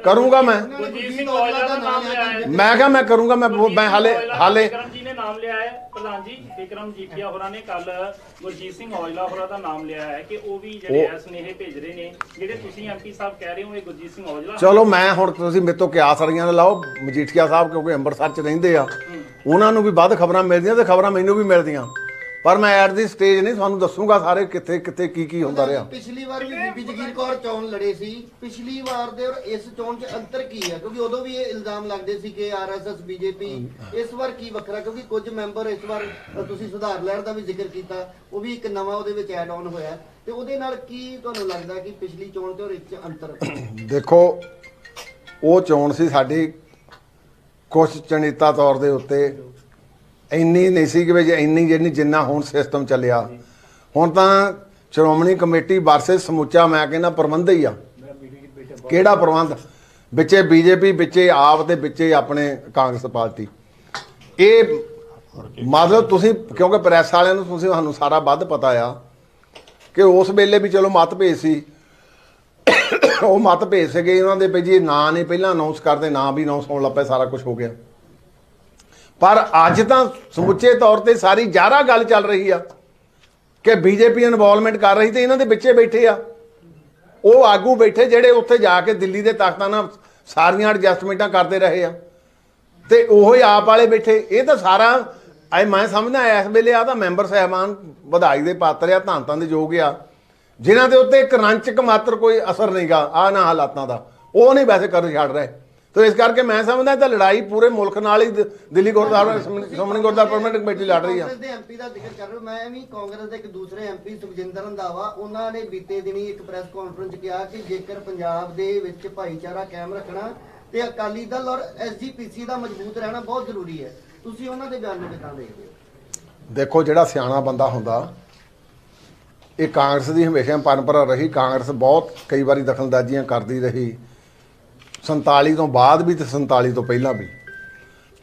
ਕਰੂੰਗਾ ਮੈਂ ਗੁਰਜੀਤ ਸਿੰਘ ਔਜਲਾ ਦਾ ਨਾਮ ਲਿਆ ਹੈ। ਮੈਂ ਕਿਹਾ ਮੈਂ ਕਰੂੰਗਾ। ਮੈਂ ਹਾਲੇ ਵਿਕਰਮ ਜੀ ਨੇ ਨਾਮ ਲਿਆ ਹੈ। ਪ੍ਰਧਾਨ ਜੀ, ਵਿਕਰਮ ਜੀਠੀਆ ਹੋਰਾਂ ਨੇ ਕੱਲ ਗੁਰਜੀਤ ਸਿੰਘ ਔਜਲਾ ਹੋਰਾਂ ਦਾ ਨਾਮ ਲਿਆ ਹੈ ਕਿ ਉਹ ਵੀ ਜਿਹੜੇ ਐ ਸੁਨੇਹੇ ਭੇਜ ਰਹੇ ਨੇ, ਜਿਹੜੇ ਤੁਸੀਂ ਐਮਪੀ ਸਾਹਿਬ ਕਹਿ ਰਹੇ ਹੋ ਇਹ ਗੁਰਜੀਤ ਸਿੰਘ ਔਜਲਾ। ਚਲੋ, ਮੈਂ ਹੁਣ ਤੁਸੀਂ ਮੇਰੇ ਤੋਂ ਕਿਆਸ ਰਹੀਆਂ ਨੇ ਲਾਓ। ਮਜੀਠੀਆ ਸਾਹਿਬ ਕਿਉਂਕਿ ਅੰਮ੍ਰਿਤਸਰ 'ਚ ਰਹਿੰਦੇ ਆ, ਉਹਨਾਂ ਨੂੰ ਵੀ ਵੱਧ ਖਬਰਾਂ ਮਿਲਦੀਆਂ ਤੇ ਖਬਰਾਂ ਮੈਨੂੰ ਵੀ ਮਿਲਦੀਆਂ, ਪਰ ਮੈਂ ਐਟ ਦੀ ਸਟੇਜ ਨਹੀਂ ਤੁਹਾਨੂੰ ਦੱਸੂਗਾ ਸਾਰੇ ਕਿੱਥੇ ਕਿੱਥੇ ਕੀ ਹੁੰਦਾ ਰਿਹਾ। ਪਿਛਲੀ ਵਾਰ ਵੀ ਬੀਬੀ ਜਗੀਰ ਕੌਰ ਚੋਣ ਲੜੇ ਸੀ, ਪਿਛਲੀ ਵਾਰ ਦੇ ਔਰ ਇਸ ਚੋਣ 'ਚ ਅੰਤਰ ਕੀ ਹੈ? ਕਿਉਂਕਿ ਉਦੋਂ ਵੀ ਇਹ ਇਲਜ਼ਾਮ ਲੱਗਦੇ ਸੀ ਕਿ ਆਰਐਸਐਸ ਬੀਜੇਪੀ, ਇਸ ਵਾਰ ਕੀ ਵੱਖਰਾ? ਕਿਉਂਕਿ ਕੁਝ ਮੈਂਬਰ ਇਸ ਵਾਰ ਤੁਸੀਂ ਸੁਧਾਰ ਲਹਿਰ ਦਾ ਵੀ ਜ਼ਿਕਰ ਕੀਤਾ, ਉਹ ਵੀ ਇੱਕ ਨਵਾਂ ਉਹਦੇ ਵਿੱਚ ਐਡ ਆਨ ਹੋਇਆ, ਤੇ ਉਹਦੇ ਨਾਲ ਕੀ ਤੁਹਾਨੂੰ ਲੱਗਦਾ ਕਿ ਪਿਛਲੀ ਚੋਣ ਤੇ ਔਰ ਇਸ 'ਚ ਅੰਤਰ? ਦੇਖੋ, ਉਹ ਚੋਣ ਸੀ ਸਾਡੀ ਕੁਛ ਚਣੀਤਾ ਤੌਰ ਦੇ ਉੱਤੇ ਇੰਨੀ ਨਹੀਂ ਸੀ ਕਿ ਇੰਨੀ ਜਿੰਨਾ ਹੁਣ ਸਿਸਟਮ ਚੱਲਿਆ। ਹੁਣ ਤਾਂ ਸ਼੍ਰੋਮਣੀ ਕਮੇਟੀ ਵਰਸਸ ਸਮੁੱਚਾ ਮੈਂ ਕਹਿੰਦਾ ਪ੍ਰਬੰਧ ਹੀ ਆ। ਕਿਹੜਾ ਪ੍ਰਬੰਧ? ਵਿੱਚੇ ਬੀਜੇਪੀ, ਵਿੱਚੇ ਆਪ ਤੇ ਵਿੱਚੇ ਆਪਣੇ ਕਾਂਗਰਸ ਪਾਰਟੀ। ਇਹ ਮਤਲਬ ਤੁਸੀਂ, ਕਿਉਂਕਿ ਪ੍ਰੈਸ ਵਾਲਿਆਂ ਨੂੰ ਤੁਸੀਂ ਸਾਨੂੰ ਸਾਰਾ ਵੱਧ ਪਤਾ ਆ ਕਿ ਉਸ ਵੇਲੇ ਵੀ ਚਲੋ ਮਤਭੇਦ ਸੀ, ਉਹ ਮਤਭੇਦ ਸੀਗੇ ਉਹਨਾਂ ਦੇ ਵੀ ਜੀ ਨਾਂ ਨਹੀਂ ਪਹਿਲਾਂ ਅਨਾਉਂਸ ਕਰਦੇ, ਨਾਂ ਵੀ ਅਨਾਉਂਸ ਹੋਣ ਲੱਗ ਪਏ, ਸਾਰਾ ਕੁਝ ਹੋ ਗਿਆ। ਪਰ ਅੱਜ ਤਾਂ ਸਮੁੱਚੇ ਤੌਰ ਤੇ ਸਾਰੀ ਜ਼ਾਹਰਾ ਗੱਲ ਚੱਲ ਰਹੀ ਆ ਕਿ ਬੀਜੇਪੀ ਇਨਵੋਲਵਮੈਂਟ ਕਰ ਰਹੀ, ਤੇ ਇਹਨਾਂ ਦੇ ਵਿੱਚੇ ਬੈਠੇ ਆ ਉਹ ਆਗੂ ਬੈਠੇ ਜਿਹੜੇ ਉੱਥੇ ਜਾ ਕੇ ਦਿੱਲੀ ਦੇ ਤਖਤਾਂ ਨਾਲ ਸਾਰੀਆਂ ਐਡਜਸਟਮੈਂਟਾਂ ਕਰਦੇ ਰਹੇ ਆ, ਤੇ ਉਹੋ ਹੀ ਆਪ ਵਾਲੇ ਬੈਠੇ। ਇਹ ਤਾਂ ਸਾਰਾ ਮੈਂ ਸਮਝਦਾ ਇਸ ਵੇਲੇ ਆ ਤਾਂ ਮੈਂਬਰ ਸਾਹਿਬਾਨ ਵਧਾਈ ਦੇ ਪਾਤਰ ਆ, ਧੰਨਤਾਂ ਦੇ ਯੋਗ ਆ, ਜਿਨ੍ਹਾਂ ਦੇ ਉੱਤੇ ਇੱਕ ਰੰਚਕ ਮਾਤਰ ਕੋਈ ਅਸਰ ਨਹੀਂਗਾ ਆ ਨਾ ਹਾਲਾਤਾਂ ਦਾ, ਉਹ ਨਹੀਂ ਵੈਸੇ ਕਰ ਛੱਡ ਰਹੇ। ਤੇ ਇਸ ਕਰਕੇ ਮੈਂ ਸਮਝਦਾ ਤਾਂ ਲੜਾਈ ਪੂਰੇ ਮੁਲਕ ਨਾਲ ਹੀ ਦਿੱਲੀ ਗੁਰਦੁਆਰਾ ਸ਼੍ਰੋਮਣੀ ਗੁਰਦੁਆਰਾ ਪ੍ਰਬੰਧਕ ਕਮੇਟੀ ਲੜ ਰਹੀ ਆ। ਕਾਂਗਰਸ ਦੇ ਐਮਪੀ ਦਾ ਜ਼ਿਕਰ ਕਰ ਰਹੇ ਹੋ, ਮੈਂ ਵੀ ਕਾਂਗਰਸ ਦੇ ਇੱਕ ਦੂਸਰੇ ਐਮਪੀ ਸੁਖਜਿੰਦਰ ਰੰਧਾਵਾ, ਉਹਨਾਂ ਨੇ ਬੀਤੇ ਦਿਨੀ ਇੱਕ ਪ੍ਰੈਸ ਕਾਨਫਰੰਸ 'ਚ ਕਿਹਾ ਕਿ ਜੇਕਰ ਪੰਜਾਬ ਦੇ ਵਿੱਚ ਭਾਈਚਾਰਾ ਕਾਇਮ ਰੱਖਣਾ ਤੇ ਅਕਾਲੀ ਦਲ ਔਰ ਐਸਜੀਪੀਸੀ ਦਾ ਮਜ਼ਬੂਤ ਰਹਿਣਾ ਬਹੁਤ ਜ਼ਰੂਰੀ ਹੈ। ਤੁਸੀਂ ਉਹਨਾਂ ਦੇ ਬਿਆਨ ਨੂੰ ਕਿੱਦਾਂ ਦੇਖਦੇ ਹੋ? ਦੇਖੋ, ਜਿਹੜਾ ਸਿਆਣਾ ਬੰਦਾ ਹੁੰਦਾ, ਇਹ ਕਾਂਗਰਸ ਦੀ ਹਮੇਸ਼ਾ ਪਰੰਪਰਾ ਰਹੀ। ਕਾਂਗਰਸ ਬਹੁਤ ਕਈ ਵਾਰੀ ਦਖਲਅੰਦਾਜ਼ੀਆਂ ਕਰਦੀ ਰਹੀ, 47 ਤੋਂ ਬਾਅਦ ਵੀ ਤੇ 47 ਤੋਂ ਪਹਿਲਾਂ ਵੀ,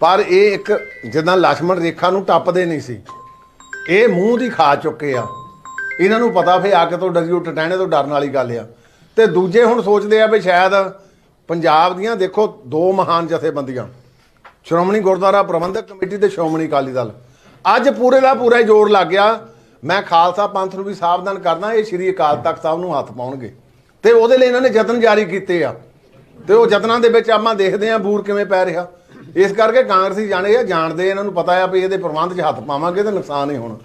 ਪਰ ਇਹ ਇੱਕ ਜਿੱਦਾਂ ਲక్ష్మణ ਰੇਖਾ ਨੂੰ ਟੱਪਦੇ ਨਹੀਂ ਸੀ। ਇਹ ਮੂੰਹ ਦੀ ਖਾ ਚੁੱਕੇ ਆ, ਇਹਨਾਂ ਨੂੰ ਪਤਾ ਫੇ ਅੱਗ ਤੋਂ ਡਰਿਓ ਟਟਾਣੇ ਤੋਂ ਡਰਨ ਵਾਲੀ ਗੱਲ ਆ। ਤੇ ਦੂਜੇ ਹੁਣ ਸੋਚਦੇ ਆ ਵੀ ਸ਼ਾਇਦ ਪੰਜਾਬ ਦੀਆਂ, ਦੇਖੋ, ਦੋ ਮਹਾਨ ਜਥੇਬੰਦੀਆਂ, ਸ਼੍ਰੋਮਣੀ ਗੁਰਦੁਆਰਾ ਪ੍ਰਬੰਧਕ ਕਮੇਟੀ ਤੇ ਸ਼੍ਰੋਮਣੀ ਅਕਾਲੀ ਦਲ, ਅੱਜ ਪੂਰੇ ਦਾ ਪੂਰਾ ਜ਼ੋਰ ਲੱਗ ਗਿਆ। ਮੈਂ ਖਾਲਸਾ ਪੰਥ ਨੂੰ ਵੀ ਸਾਵਧਾਨ ਕਰਦਾ, ਇਹ ਸ਼੍ਰੀ ਅਕਾਲ ਤਖਤ ਸਾਹਿਬ ਨੂੰ ਹੱਥ ਪਾਉਣਗੇ, ਤੇ ਉਹਦੇ ਲਈ ਇਹਨਾਂ ਨੇ ਯਤਨ ਜਾਰੀ ਕੀਤੇ ਆ, ਤੇ ਉਹ ਯਤਨਾਂ ਦੇ ਵਿੱਚ ਆਪਾਂ ਦੇਖਦੇ ਆ ਬੂਰ ਕਿਵੇਂ ਪੈ ਰਿਹਾ। ਇਸ ਕਰਕੇ ਕਾਂਗਰਸੀ ਜਾਣਦੇ ਇਹਨਾਂ ਨੂੰ ਪਤਾ ਆ ਵੀ ਇਹਦੇ ਪ੍ਰਬੰਧ 'ਚ ਹੱਥ ਪਾਵਾਂਗੇ ਤਾਂ ਨੁਕਸਾਨ ਹੀ ਹੋਣਾ।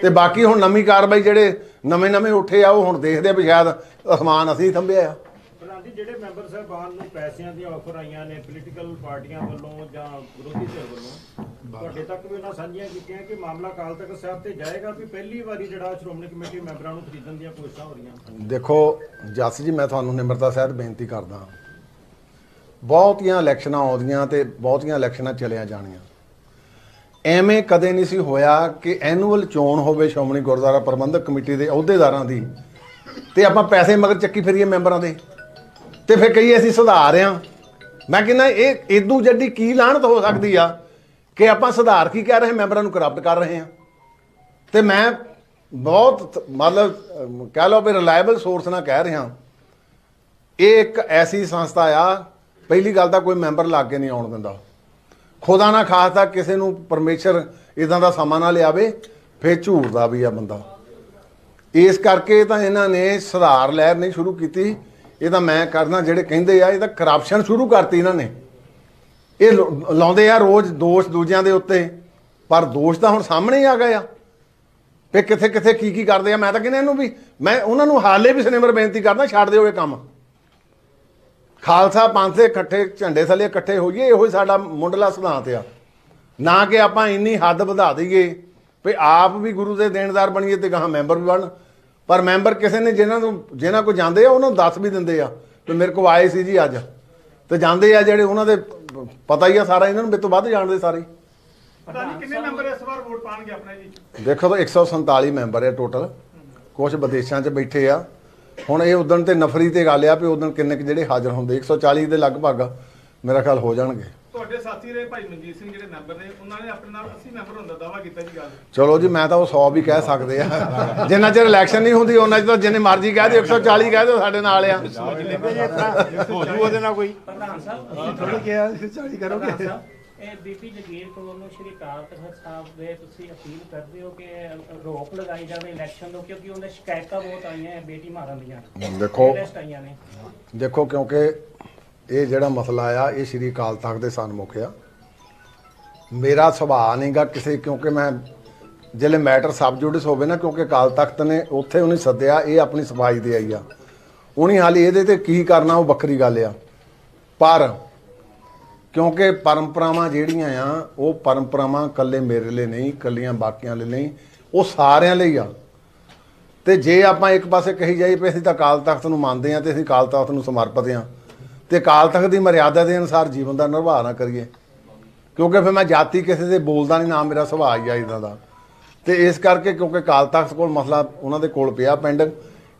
ਤੇ ਬਾਕੀ ਹੁਣ ਨਵੀਂ ਕਾਰਵਾਈ ਜਿਹੜੇ ਨਵੇਂ ਉੱਠੇ ਆ ਉਹ ਹੁਣ ਦੇਖਦੇ ਆ ਵੀ ਸ਼ਾਇਦ ਅਸਮਾਨ ਅਸੀਂ ਥੰਬਿਆ ਆ। ਪ੍ਰਧਾਨ ਜੀ, ਜਿਹੜੇ ਮੈਂਬਰ ਸਾਹਿਬਾਨ ਨੂੰ ਪੈਸਿਆਂ ਦੀਆਂ ਆਫਰ ਆਈਆਂ ਨੇ ਪੋਲੀਟੀਕਲ ਪਾਰਟੀਆਂ ਵੱਲੋਂ ਜਾਂ ਵਿਰੋਧੀ ਧਿਰ ਵੱਲੋਂ, ਤੁਹਾਡੇ ਤੱਕ ਵੀ ਉਹਨਾਂ ਸਾਂਝੀਆਂ ਕੀਤੀਆਂ ਕਿ ਮਾਮਲਾ ਅਕਾਲ ਤਖਤ ਸਾਹਿਬ ਤੇ ਜਾਏਗਾ ਵੀ ਪਹਿਲੀ ਵਾਰੀ ਜਿਹੜਾ ਸ਼੍ਰੋਮਣੀ ਕਮੇਟੀ ਮੈਂਬਰਾਂ ਨੂੰ ਖਰੀਦਣ ਦੀਆਂ ਕੋਸ਼ਿਸ਼ਾਂ ਹੋ ਰਹੀਆਂ? ਦੇਖੋ ਜੱਸ ਜੀ, ਮੈਂ ਤੁਹਾਨੂੰ ਨਿਮਰਤਾ ਸਹਿਤ ਬੇਨਤੀ ਕਰਦਾ, ਬਹੁਤੀਆਂ ਇਲੈਕਸ਼ਨਾਂ ਆਉਂਦੀਆਂ ਤੇ ਬਹੁਤੀਆਂ ਇਲੈਕਸ਼ਨਾਂ ਚਲੀਆਂ ਜਾਣੀਆਂ। ਐਵੇਂ ਕਦੇ ਨਹੀਂ ਸੀ ਹੋਇਆ ਕਿ ਐਨੂਅਲ ਚੋਣ ਹੋਵੇ ਸ਼੍ਰੋਮਣੀ ਗੁਰਦੁਆਰਾ ਪ੍ਰਬੰਧਕ ਕਮੇਟੀ ਦੇ ਅਹੁਦੇਦਾਰਾਂ ਦੀ ਤੇ ਆਪਾਂ ਪੈਸੇ ਮਗਰ ਚੱਕੀ ਫਿਰੀਏ ਮੈਂਬਰਾਂ ਦੇ ਤੇ ਫਿਰ ਕਹੀਏ ਅਸੀਂ ਸੁਧਾਰ ਆ। ਮੈਂ ਕਹਿੰਦਾ ਇਹ ਇਦੋਂ ਜੱਡੀ ਕੀ ਲਾਹਨਤ ਹੋ ਸਕਦੀ ਆ ਕਿ ਆਪਾਂ ਸੁਧਾਰ ਕੀ ਕਹਿ ਰਹੇ, ਮੈਂਬਰਾਂ ਨੂੰ ਕਰਪਟ ਕਰ ਰਹੇ ਹਾਂ। ਤੇ ਮੈਂ ਬਹੁਤ ਮਤਲਬ ਕਹਿ ਲਓ ਵੀ ਰਿਲਾਇਬਲ ਸੋਰਸ ਨਾਲ ਕਹਿ ਰਿਹਾ, ਇਹ ਇੱਕ ਐਸੀ ਸੰਸਥਾ ਆ, ਪਹਿਲੀ ਗੱਲ ਤਾਂ ਕੋਈ ਮੈਂਬਰ ਲਾ ਕੇ ਨਹੀਂ ਆਉਣ ਦਿੰਦਾ। ਖੁਦਾ ਨਾ ਖਾਸਤਾ ਕਿਸੇ ਨੂੰ ਪਰਮੇਸ਼ਰ ਇਦਾਂ ਦਾ ਸਮਾਂ ਨਾ ਲਿਆਵੇ, ਫਿਰ ਝੂਰਦਾ ਵੀ ਆ ਬੰਦਾ। ਇਸ ਕਰਕੇ ਤਾਂ ਇਹਨਾਂ ਨੇ ਸੁਧਾਰ ਲਹਿਰ ਨਹੀਂ ਸ਼ੁਰੂ ਕੀਤੀ। ਇਹ ਤਾਂ ਮੈਂ ਕਰਨਾ ਜਿਹੜੇ ਕਹਿੰਦੇ ਆ, ਇਹ ਤਾਂ ਕਰਪਸ਼ਨ ਸ਼ੁਰੂ ਕਰਤੀ ਇਹਨਾਂ ਨੇ। ਇਹ ਲਾਉਂਦੇ ਆ ਰੋਜ਼ ਦੋਸ਼ ਦੂਜਿਆਂ ਦੇ ਉੱਤੇ, ਪਰ ਦੋਸ਼ ਤਾਂ ਹੁਣ ਸਾਹਮਣੇ ਹੀ ਆ ਗਏ ਆ ਵੀ ਕਿੱਥੇ ਕਿੱਥੇ ਕੀ ਕਰਦੇ ਆ। ਮੈਂ ਤਾਂ ਕਹਿੰਦਾ ਇਹਨੂੰ ਵੀ, ਮੈਂ ਉਹਨਾਂ ਨੂੰ ਹਾਲੇ ਵੀ ਸਨਿਮਰ ਬੇਨਤੀ ਕਰਦਾ, ਛੱਡ ਦਿਓ ਇਹ ਕੰਮ। ਖਾਲਸਾ ਪੰਥ ਦੇ ਇਕੱਠੇ ਝੰਡੇ ਥੱਲੇ ਇਕੱਠੇ ਹੋਈਏ, ਇਹੋ ਹੀ ਸਾਡਾ ਮੁੱਢਲਾ ਸਿਧਾਂਤ ਆ। ਨਾ ਕਿ ਆਪਾਂ ਇੰਨੀ ਹੱਦ ਵਧਾ ਦਈਏ ਵੀ ਆਪ ਵੀ ਗੁਰੂ ਦੇ ਦੇਣਦਾਰ ਬਣੀਏ ਤੇ ਗਾਹਾਂ ਮੈਂਬਰ ਵੀ ਬਣਨ। ਪਰ ਮੈਂਬਰ ਕਿਸੇ ਨੇ ਜਿਹਨਾਂ ਕੋਲ ਜਾਂਦੇ ਆ ਉਹਨਾਂ ਨੂੰ ਦੱਸ ਵੀ ਦਿੰਦੇ ਆ ਤੇ ਮੇਰੇ ਕੋਲ ਆਏ ਸੀ ਜੀ ਅੱਜ, ਤੇ ਜਾਂਦੇ ਆ ਜਿਹੜੇ ਉਹਨਾਂ ਦੇ ਪਤਾ ਹੀ ਆ ਸਾਰਾ, ਇਹਨਾਂ ਨੂੰ ਮੇਰੇ ਤੋਂ ਵੱਧ ਜਾਣਦੇ ਸਾਰੇ। ਕਿੰਨੇ ਮੈਂਬਰ ਇਸ ਵਾਰ ਵੋਟ ਪਾਣਗੇ ਆਪਣੇ ਜੀ? ਦੇਖੋ ਤਾਂ 147 ਮੈਂਬਰ ਆ ਟੋਟਲ, ਕੁਝ ਵਿਦੇਸ਼ਾਂ 'ਚ ਬੈਠੇ ਆ। ਹੁਣ ਇਹ ਉਦਣ ਤੇ ਨਫਰੀ ਤੇ ਗੱਲ ਆ ਵੀ ਉਦਣ ਕਿੰਨੇ ਜਿਹੜੇ ਹਾਜ਼ਰ ਹੁੰਦੇ, 140 ਦੇ ਲਗਭਗ ਮੇਰਾ ਖਿਆਲ ਹੋ ਜਾਣਗੇ। ਤੁਹਾਡੇ ਸਾਥੀ ਰਹੇ ਭਾਈ ਮਨਜੀਤ ਸਿੰਘ ਜਿਹੜੇ ਮੈਂਬਰ ਨੇ, ਉਹਨਾਂ ਨੇ ਆਪਣੇ ਨਾਲ 80 ਮੈਂਬਰ ਹੋਣ ਦਾ ਦਾਅਵਾ ਕੀਤਾ ਜੀ। ਗੱਲ ਚਲੋ ਜੀ, ਮੈਂ ਤਾਂ ਉਹ 100 ਵੀ ਕਹਿ ਸਕਦੇ ਆ। ਜਿੰਨਾ ਚਿਰ ਇਲੈਕਸ਼ਨ ਨਹੀਂ ਹੁੰਦੀ ਉਹਨਾਂ 'ਚ ਤਾਂ ਜਿੰਨੇ ਮਰਜ਼ੀ ਕਹਿ ਦਿਓ, 140 ਕਹਿ ਦਿਓ ਸਾਡੇ ਨਾਲ ਆ। ਉਹਦੇ ਨਾਲ ਕੋਈ ਪ੍ਰਧਾਨ ਸਾਹਿਬ ਥੋੜੀ ਕਿਹਾ 40 ਕਰੋਗੇ। ਇਹ ਬੀਬੀ ਜਗੀਰ ਕੌਰ ਨੂੰ ਸ਼੍ਰੀ ਅਕਾਲ ਤਖਤ ਸਾਹਿਬ ਦੇ ਤੁਸੀਂ ਅਪੀਲ ਕਰਦੇ ਹੋ ਕਿ ਰੋਕ ਲਗਾਈ ਜਾਵੇ ਇਲੈਕਸ਼ਨ ਤੋਂ, ਕਿਉਂਕਿ ਉਹਨੇ ਸ਼ਿਕਾਇਤਾਂ ਬਹੁਤ ਆਈਆਂ ਹੈ ਬੇਟੀ ਮਾਰਨ ਦੀਆਂ, ਆਈਆਂ ਨੇ। ਦੇਖੋ ਕਿਉਂਕਿ ਇਹ ਜਿਹੜਾ ਮਸਲਾ ਆ ਇਹ ਸ਼੍ਰੀ ਅਕਾਲ ਤਖਤ ਦੇ ਸਨਮੁਖ ਆ। ਮੇਰਾ ਸੁਭਾਅ ਨਹੀਂਗਾ ਕਿਸੇ, ਕਿਉਂਕਿ ਮੈਂ ਜਿਹੜੇ ਮੈਟਰ ਸਬ ਜੁਡਿਸ ਹੋਵੇ ਨਾ, ਕਿਉਂਕਿ ਅਕਾਲ ਤਖਤ ਨੇ ਉੱਥੇ ਉਹਨੇ ਸੱਦਿਆ, ਇਹ ਆਪਣੀ ਸਫਾਈ ਦੇ ਆਈ ਆ। ਉਹਨੇ ਹਾਲੇ ਇਹਦੇ ਤੇ ਕੀ ਕਰਨਾ ਉਹ ਵੱਖਰੀ ਗੱਲ ਆ। ਪਰ ਕਿਉਂਕਿ ਪਰੰਪਰਾਵਾਂ ਜਿਹੜੀਆਂ ਆ, ਉਹ ਪਰੰਪਰਾਵਾਂ ਇਕੱਲੇ ਮੇਰੇ ਲਈ ਨਹੀਂ, ਇਕੱਲੀਆਂ ਬਾਕੀਆਂ ਲਈ ਨਹੀਂ, ਉਹ ਸਾਰਿਆਂ ਲਈ ਆ। ਤੇ ਜੇ ਆਪਾਂ ਇੱਕ ਪਾਸੇ ਕਹੀ ਜਾਈਏ ਵੀ ਅਸੀਂ ਤਾਂ ਅਕਾਲ ਤਖਤ ਨੂੰ ਮੰਨਦੇ ਹਾਂ ਤੇ ਅਸੀਂ ਅਕਾਲ ਤਖਤ ਨੂੰ ਸਮਰਪਿਤ ਹਾਂ, ਤੇ ਅਕਾਲ ਤਖਤ ਦੀ ਮਰਿਆਦਾ ਦੇ ਅਨੁਸਾਰ ਜੀਵਨ ਦਾ ਨਿਰਵਾਹ ਨਾ ਕਰੀਏ, ਕਿਉਂਕਿ ਫਿਰ ਮੈਂ ਜਾਤੀ ਕਿਸੇ ਦੇ ਬੋਲਦਾ ਨਹੀਂ, ਨਾ ਮੇਰਾ ਸੁਭਾਅ ਹੀ ਆ ਇੱਦਾਂ ਦਾ। ਤੇ ਇਸ ਕਰਕੇ ਕਿਉਂਕਿ ਅਕਾਲ ਤਖਤ ਕੋਲ ਮਸਲਾ ਉਹਨਾਂ ਦੇ ਕੋਲ ਪਿਆ ਪੈਂਡਿੰਗ,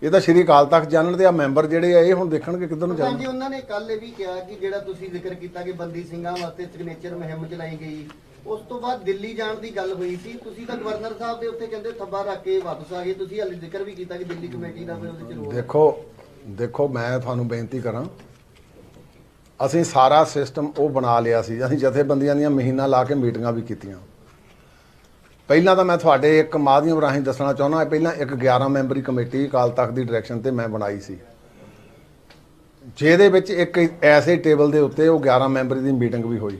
ਇਹ ਤਾਂ ਸ਼੍ਰੀ ਅਕਾਲ ਤਖਤ ਜਾਣਨ ਤੇ ਆ ਮੈਂਬਰ ਜਿਹੜੇ ਆ ਇਹ ਹੁਣ ਦੇਖਣਗੇ ਕਿੱਧਰ ਨੂੰ ਜਾਣਾ। ਜੀ ਉਹਨਾਂ ਨੇ ਕੱਲ ਇਹ ਵੀ ਕਿਹਾ ਕਿ ਜਿਹੜਾ ਤੁਸੀਂ ਜ਼ਿਕਰ ਕੀਤਾ ਕਿ ਬੰਦੀ ਸਿੰਘਾਂ ਵਾਸਤੇ ਸਿਗਨੇਚਰ ਮੁਹਿੰਮ ਚਲਾਈ ਗਈ, ਉਸ ਤੋਂ ਬਾਅਦ ਦਿੱਲੀ ਜਾਣ ਦੀ ਗੱਲ ਹੋਈ ਸੀ। ਤੁਸੀਂ ਤਾਂ ਗਵਰਨਰ ਸਾਹਿਬ ਦੇ ਉੱਤੇ ਕਹਿੰਦੇ ਥੱਬਾ ਰੱਖ ਕੇ ਵਾਪਸ ਆ ਗਏ। ਤੁਸੀਂ ਹਾਲੇ ਜ਼ਿਕਰ ਵੀ ਕੀਤਾ ਕਿ ਦਿੱਲੀ ਕਮੇਟੀ ਦਾ ਵੀ ਉਹਦੇ ਚ ਰੋਲ। ਦੇਖੋ ਮੈਂ ਤੁਹਾਨੂੰ ਬੇਨਤੀ ਕਰਾਂ, ਅਸੀਂ ਸਾਰਾ ਸਿਸਟਮ ਉਹ ਬਣਾ ਲਿਆ ਸੀ। ਅਸੀਂ ਜਥੇਬੰਦੀਆਂ ਦੀਆਂ ਮਹੀਨਾ ਲਾ ਕੇ ਮੀਟਿੰਗਾਂ ਵੀ ਕੀਤੀਆਂ। ਪਹਿਲਾਂ ਤਾਂ ਮੈਂ ਤੁਹਾਡੇ ਇੱਕ ਮਾਧਿਅਮ ਰਾਹੀਂ ਦੱਸਣਾ ਚਾਹੁੰਦਾ, ਪਹਿਲਾਂ ਇੱਕ 11 ਮੈਂਬਰੀ ਕਮੇਟੀ ਅਕਾਲ ਤਖਤ ਦੀ ਡਾਇਰੈਕਸ਼ਨ ਤੇ ਮੈਂ ਬਣਾਈ ਸੀ, ਜਿਹਦੇ ਵਿੱਚ ਇੱਕ ਐਸੇ ਟੇਬਲ ਦੇ ਉੱਤੇ ਉਹ 11 ਮੈਂਬਰੀ ਦੀ ਮੀਟਿੰਗ ਵੀ ਹੋਈ,